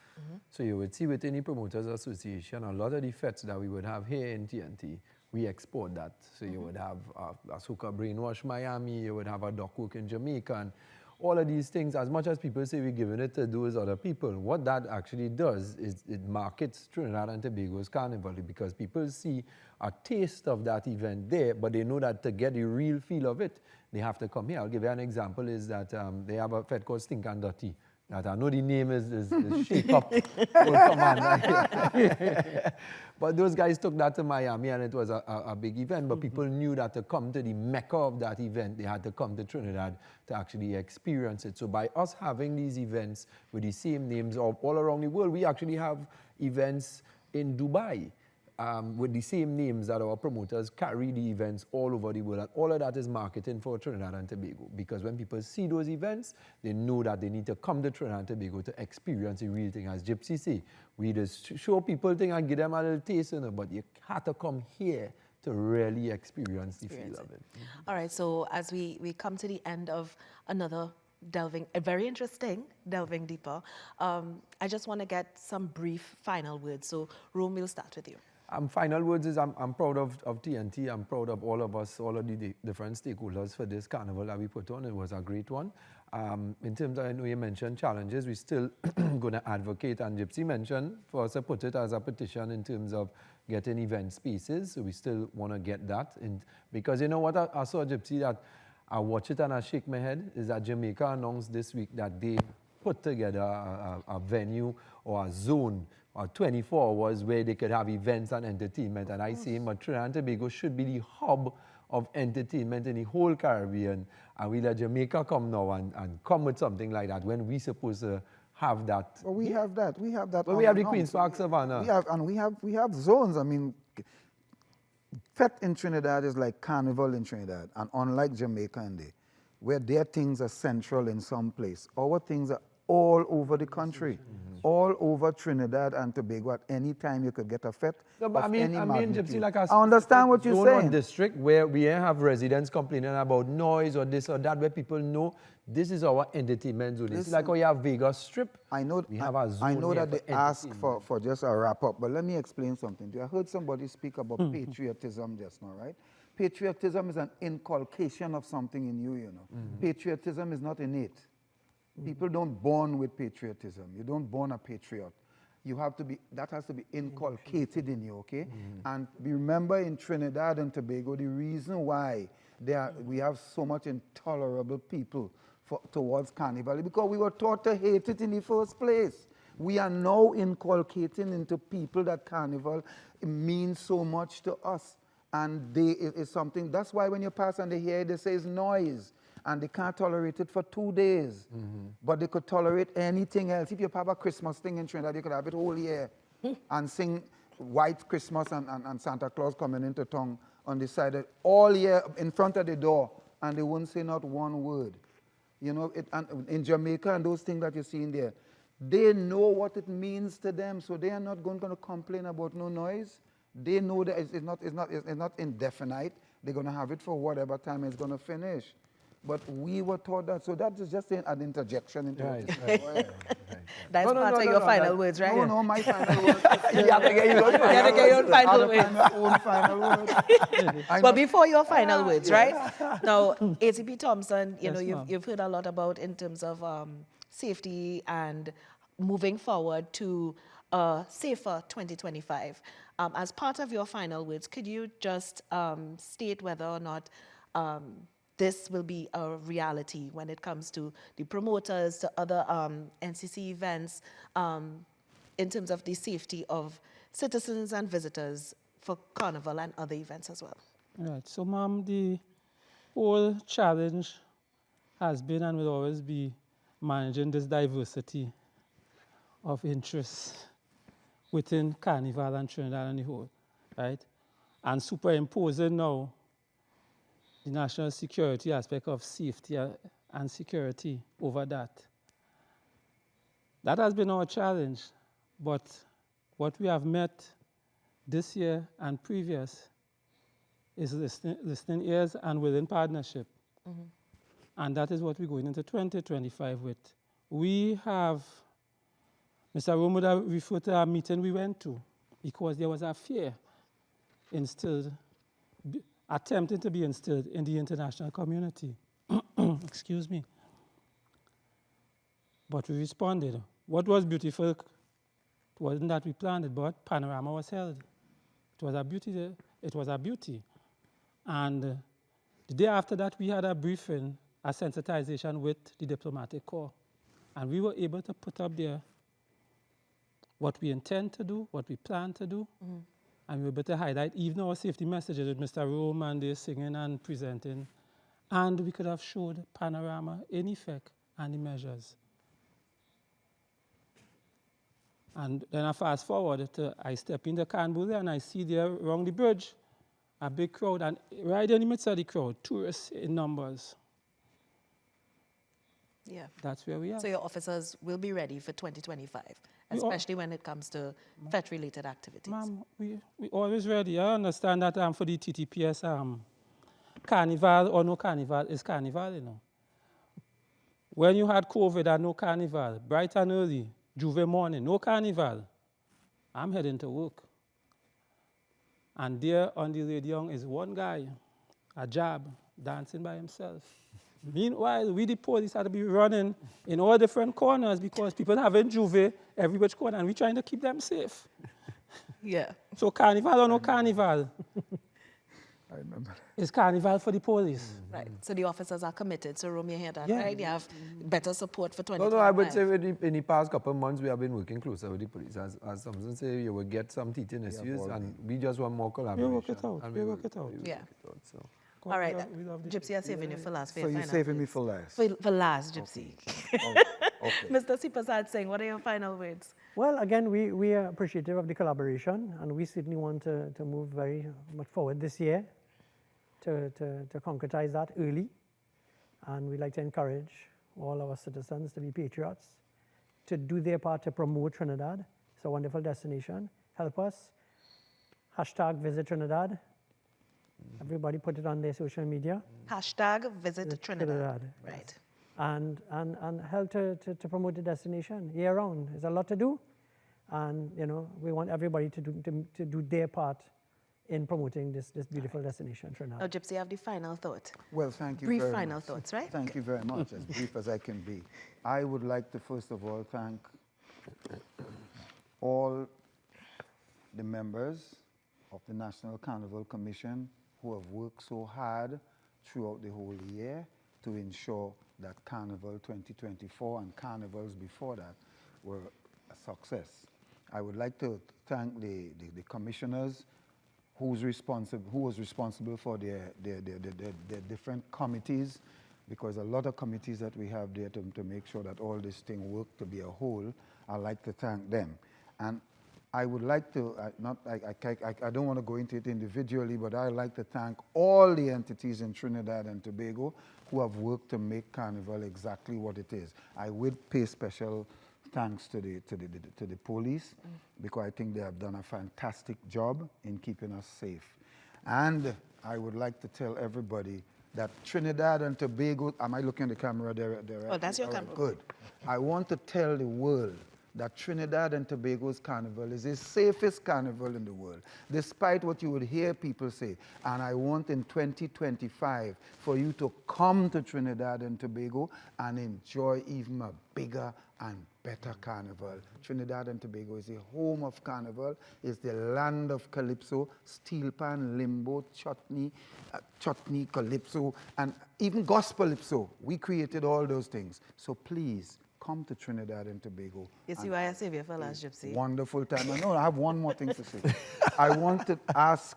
S6: So you would see with any Promoters Association, a lot of the fets that we would have here in TNT, we export that. So you would have a Soca Brainwash Miami, you would have a Dock Work in Jamaica, and all of these things, as much as people say we're giving it to those other people, what that actually does is it markets Trinidad and Tobago's Carnival, because people see a taste of that event there, but they know that to get the real feel of it, they have to come here. I'll give you an example, is that they have a fete called Stink and Dirty. That I know the name is Shake Up Old Commander. But those guys took that to Miami, and it was a big event. But people knew that to come to the mecca of that event, they had to come to Trinidad to actually experience it. So by us having these events with the same names all around the world, we actually have events in Dubai with the same names that our promoters carry the events all over the world. And all of that is marketing for Trinidad and Tobago, because when people see those events, they know that they need to come to Trinidad and Tobago to experience the real thing. As Gypsy say, we just show people things and give them a little taste, but you have to come here to really experience the feel of it.
S2: All right, so as we come to the end of another a very interesting delving deeper, I just want to get some brief final words. So Rome, we'll start with you.
S6: Final words is I'm proud of TNT. I'm proud of all of us, all of the different stakeholders for this carnival that we put on. It was a great one. In terms of, I know you mentioned challenges, we're still going to advocate, and Gypsy mentioned for us to put it as a petition in terms of getting event spaces. So we still want to get that. Because you know what I saw, Gypsy, that I watch it and I shake my head, is that Jamaica announced this week that they put together a venue or a zone or 24 hours where they could have events and entertainment. And I say Trinidad and Tobago should be the hub of entertainment in the whole Caribbean. And we let Jamaica come now and come with something like that when we're supposed to have that.
S3: Well, we have that. We have that.
S6: Well, we have the Queen's Park Savannah.
S3: We have zones. I mean, Fete in Trinidad is like Carnival in Trinidad. And unlike Jamaica and there, where their things are central in some place, our things are all over the country. all over Trinidad and Tobago at any time you could get a fete
S6: No, but
S3: of any magnitude.
S6: Gypsy, like
S3: I understand what you're
S6: zone or
S3: saying.
S6: district where we have residents complaining about noise or this or that, where people know this is our entertainment zone. It's like how you have Vegas Strip.
S3: I know,
S6: We have a zone
S3: I know
S6: here
S3: that they
S6: for
S3: ask for just a wrap up, but let me explain something. I heard somebody speak about patriotism just now, right? Patriotism is an inculcation of something in you, you know. Patriotism is not innate. People don't born with patriotism. You don't born a patriot. You have to be, that has to be inculcated in you, okay? And remember in Trinidad and Tobago, the reason why we have so much intolerable people towards Carnival is because we were taught to hate it in the first place. We are now inculcating into people that Carnival means so much to us. And it's something, that's why when you pass and they hear it, they say it's noise. And they can't tolerate it for 2 days. But they could tolerate anything else. If you have a Christmas thing in Trinidad, you could have it whole year and sing White Christmas and Santa Claus coming into town on the side all year in front of the door, and they wouldn't say not one word. You know, and in Jamaica and those things that you see in there, they know what it means to them, so they are not going to complain about no noise. They know that it's not indefinite. They're going to have it for whatever time it's going to finish. But we were taught that, so that is just an interjection into it.
S2: That's part of your final words, right?
S3: No, my final words.
S6: You have to get your own
S2: You have to get your own final words.
S3: My own final words.
S2: But before your final words, right? Now, ACP Thompson, you know,
S4: ma'am.
S2: you've heard a lot about in terms of safety and moving forward to a safer 2025. As part of your final words, could you just state whether or not this will be a reality when it comes to the promoters, to other NCC events, in terms of the safety of citizens and visitors for Carnival and other events as well?
S4: Right. So, ma'am, the whole challenge has been and will always be managing this diversity of interests within Carnival and Trinidad and the whole, right? And superimposing now the national security aspect of safety and security over that. That has been our challenge, but what we have met this year and previous is listening ears and willing partnership. And that is what we're going into 2025 with. We have, Mr. Jerome would have referred to a meeting we went to because there was a fear instilled, attempting to be instilled in the international community. Excuse me. But we responded. What was beautiful wasn't that we planned it, but Panorama was held. It was a beauty. It was a beauty. And the day after that, we had a briefing, a sensitization with the diplomatic corps. And we were able to put up there what we intend to do, what we plan to do, and we were able to highlight even our safety messages with Mr. Rome and they're singing and presenting. And we could have showed Panorama in effect and the measures. And then I fast forward to, I step in the Carnival and I see there around the bridge a big crowd, and right in the midst of the crowd, tourists in numbers.
S2: Yeah.
S4: That's where we are.
S2: So your officers will be ready for 2025, especially when it comes to FET-related activities.
S4: Ma'am, we always ready. I understand that for the TTPS, Carnival or no Carnival is Carnival, you know. When you had COVID and no Carnival, bright and early, Juve morning, no Carnival, I'm heading to work. And there on the radio is one guy, a jab, dancing by himself. Meanwhile, we the police had to be running in all different corners because people having Juve every which corner, and we're trying to keep them safe.
S2: Yeah.
S4: So Carnival or no Carnival?
S3: I remember.
S4: It's Carnival for the police.
S2: Right. So the officers are committed. So, Rome, you hear that, right? You have better support for 2025.
S6: No, I would say in the past couple of months, we have been working closer with the police. As Thompson say, you will get some teething issues, and we just want more collaboration.
S4: We work it out.
S6: And
S4: We work it out.
S2: Yeah.
S6: So.
S2: All right. Gypsy, I'm saving you for last. For
S3: So
S2: your
S3: you're
S2: final
S3: saving me
S2: words.
S3: for last.
S2: For last, Gypsy.
S3: Okay.
S2: Mr. Seepersadsingh, what are your final words?
S5: Well, again, we are appreciative of the collaboration, and we certainly want to move very much forward this year to concretize that early. And we'd like to encourage all our citizens to be patriots, to do their part to promote Trinidad. It's a wonderful destination. Help us. Hashtag Visit Trinidad. Everybody put it on their social media.
S2: Hashtag Visit Trinidad. Right.
S5: And help to promote the destination year round. There's a lot to do. And, you know, we want everybody to do their part in promoting this beautiful destination, Trinidad.
S2: Now, Gypsy, you have the final thought.
S3: Well, thank you
S2: Brief
S3: very
S2: final
S3: much.
S2: thoughts, right?
S3: Thank you very much, as brief as I can be. I would like to, first of all, thank all the members of the National Carnival Commission who have worked so hard throughout the whole year to ensure that Carnival 2024 and carnivals before that were a success. I would like to thank the commissioners who was responsible for their different committees, because a lot of committees that we have there to make sure that all this thing work to be a whole. I'd like to thank them. And I would like to, I don't want to go into it individually, but I'd like to thank all the entities in Trinidad and Tobago who have worked to make Carnival exactly what it is. I would pay special thanks to the police, because I think they have done a fantastic job in keeping us safe. And I would like to tell everybody that Trinidad and Tobago, am I looking at the camera there?
S2: Oh, that's your
S3: All right,
S2: camera.
S3: good. I want to tell the world that Trinidad and Tobago's carnival is the safest carnival in the world, despite what you would hear people say. And I want in 2025 for you to come to Trinidad and Tobago and enjoy even a bigger and better carnival. Trinidad and Tobago is the home of carnival, is the land of calypso, steel pan, limbo, chutney, calypso, and even gospelypso. We created all those things. So please, come to Trinidad and Tobago.
S2: You see why I saved you for last, Gypsy?
S3: Wonderful time. I know I have one more thing to say. I want to ask,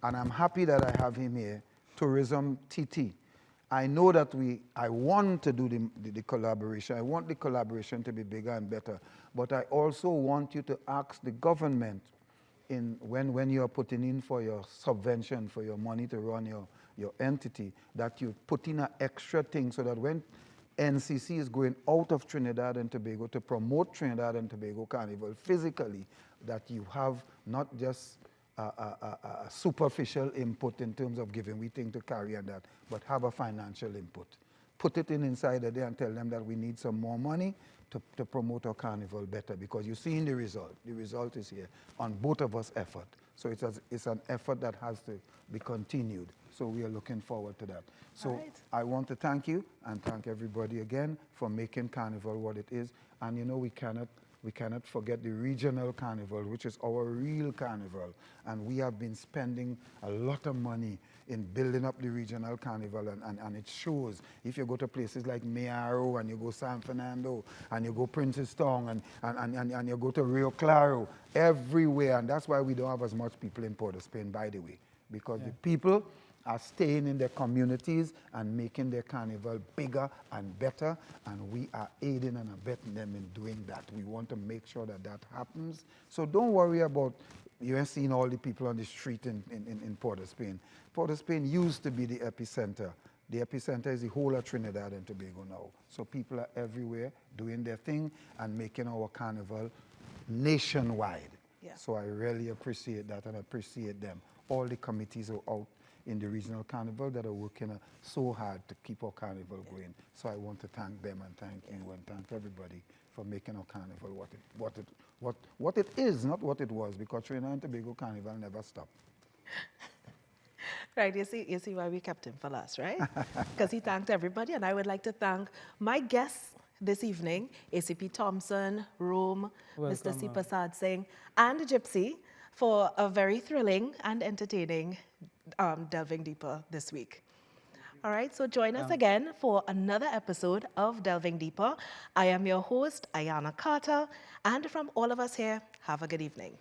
S3: and I'm happy that I have him here, Tourism TT. I know that I want to do the collaboration. I want the collaboration to be bigger and better. But I also want you to ask the government when you're putting in for your subvention, for your money to run your entity, that you put in an extra thing so that when NCC is going out of Trinidad and Tobago to promote Trinidad and Tobago Carnival physically, that you have not just a superficial input in terms of giving we think to carry and that, but have a financial input. Put it inside there and tell them that we need some more money to promote our carnival better, because you're seeing the result. The result is here on both of us' effort. So it's an effort that has to be continued. So we are looking forward to that. So
S2: right.
S3: I want to thank you and thank everybody again for making Carnival what it is. And you know, we cannot forget the regional carnival, which is our real carnival. And we have been spending a lot of money in building up the regional carnival, and it shows. If you go to places like Mayaro, and you go San Fernando, and you go Princeton, and you go to Rio Claro, everywhere. And that's why we don't have as much people in Port of Spain, by the way, because the people are staying in their communities and making their carnival bigger and better, and we are aiding and abetting them in doing that. We want to make sure that that happens. So don't worry about, you ain't seen all the people on the street in Port of Spain. Port of Spain used to be the epicenter. The epicenter is the whole of Trinidad and Tobago now. So people are everywhere doing their thing and making our carnival nationwide.
S2: Yeah.
S3: So I really appreciate that, and appreciate them. All the committees are out in the regional carnival that are working so hard to keep our carnival going. So I want to thank them and thank you and thank everybody for making our carnival what it is, not what it was, because Trinidad and Tobago Carnival never stopped.
S2: Right, you see why we kept him for last, right? Because he thanked everybody, and I would like to thank my guests this evening, ACP Thompson, Rome, Mr. Seepersadsingh, and Gypsy, for a very thrilling and entertaining Delving Deeper this week. All right, so join us again for another episode of Delving Deeper. I am your host, Ayana Carter, and from all of us here, have a good evening.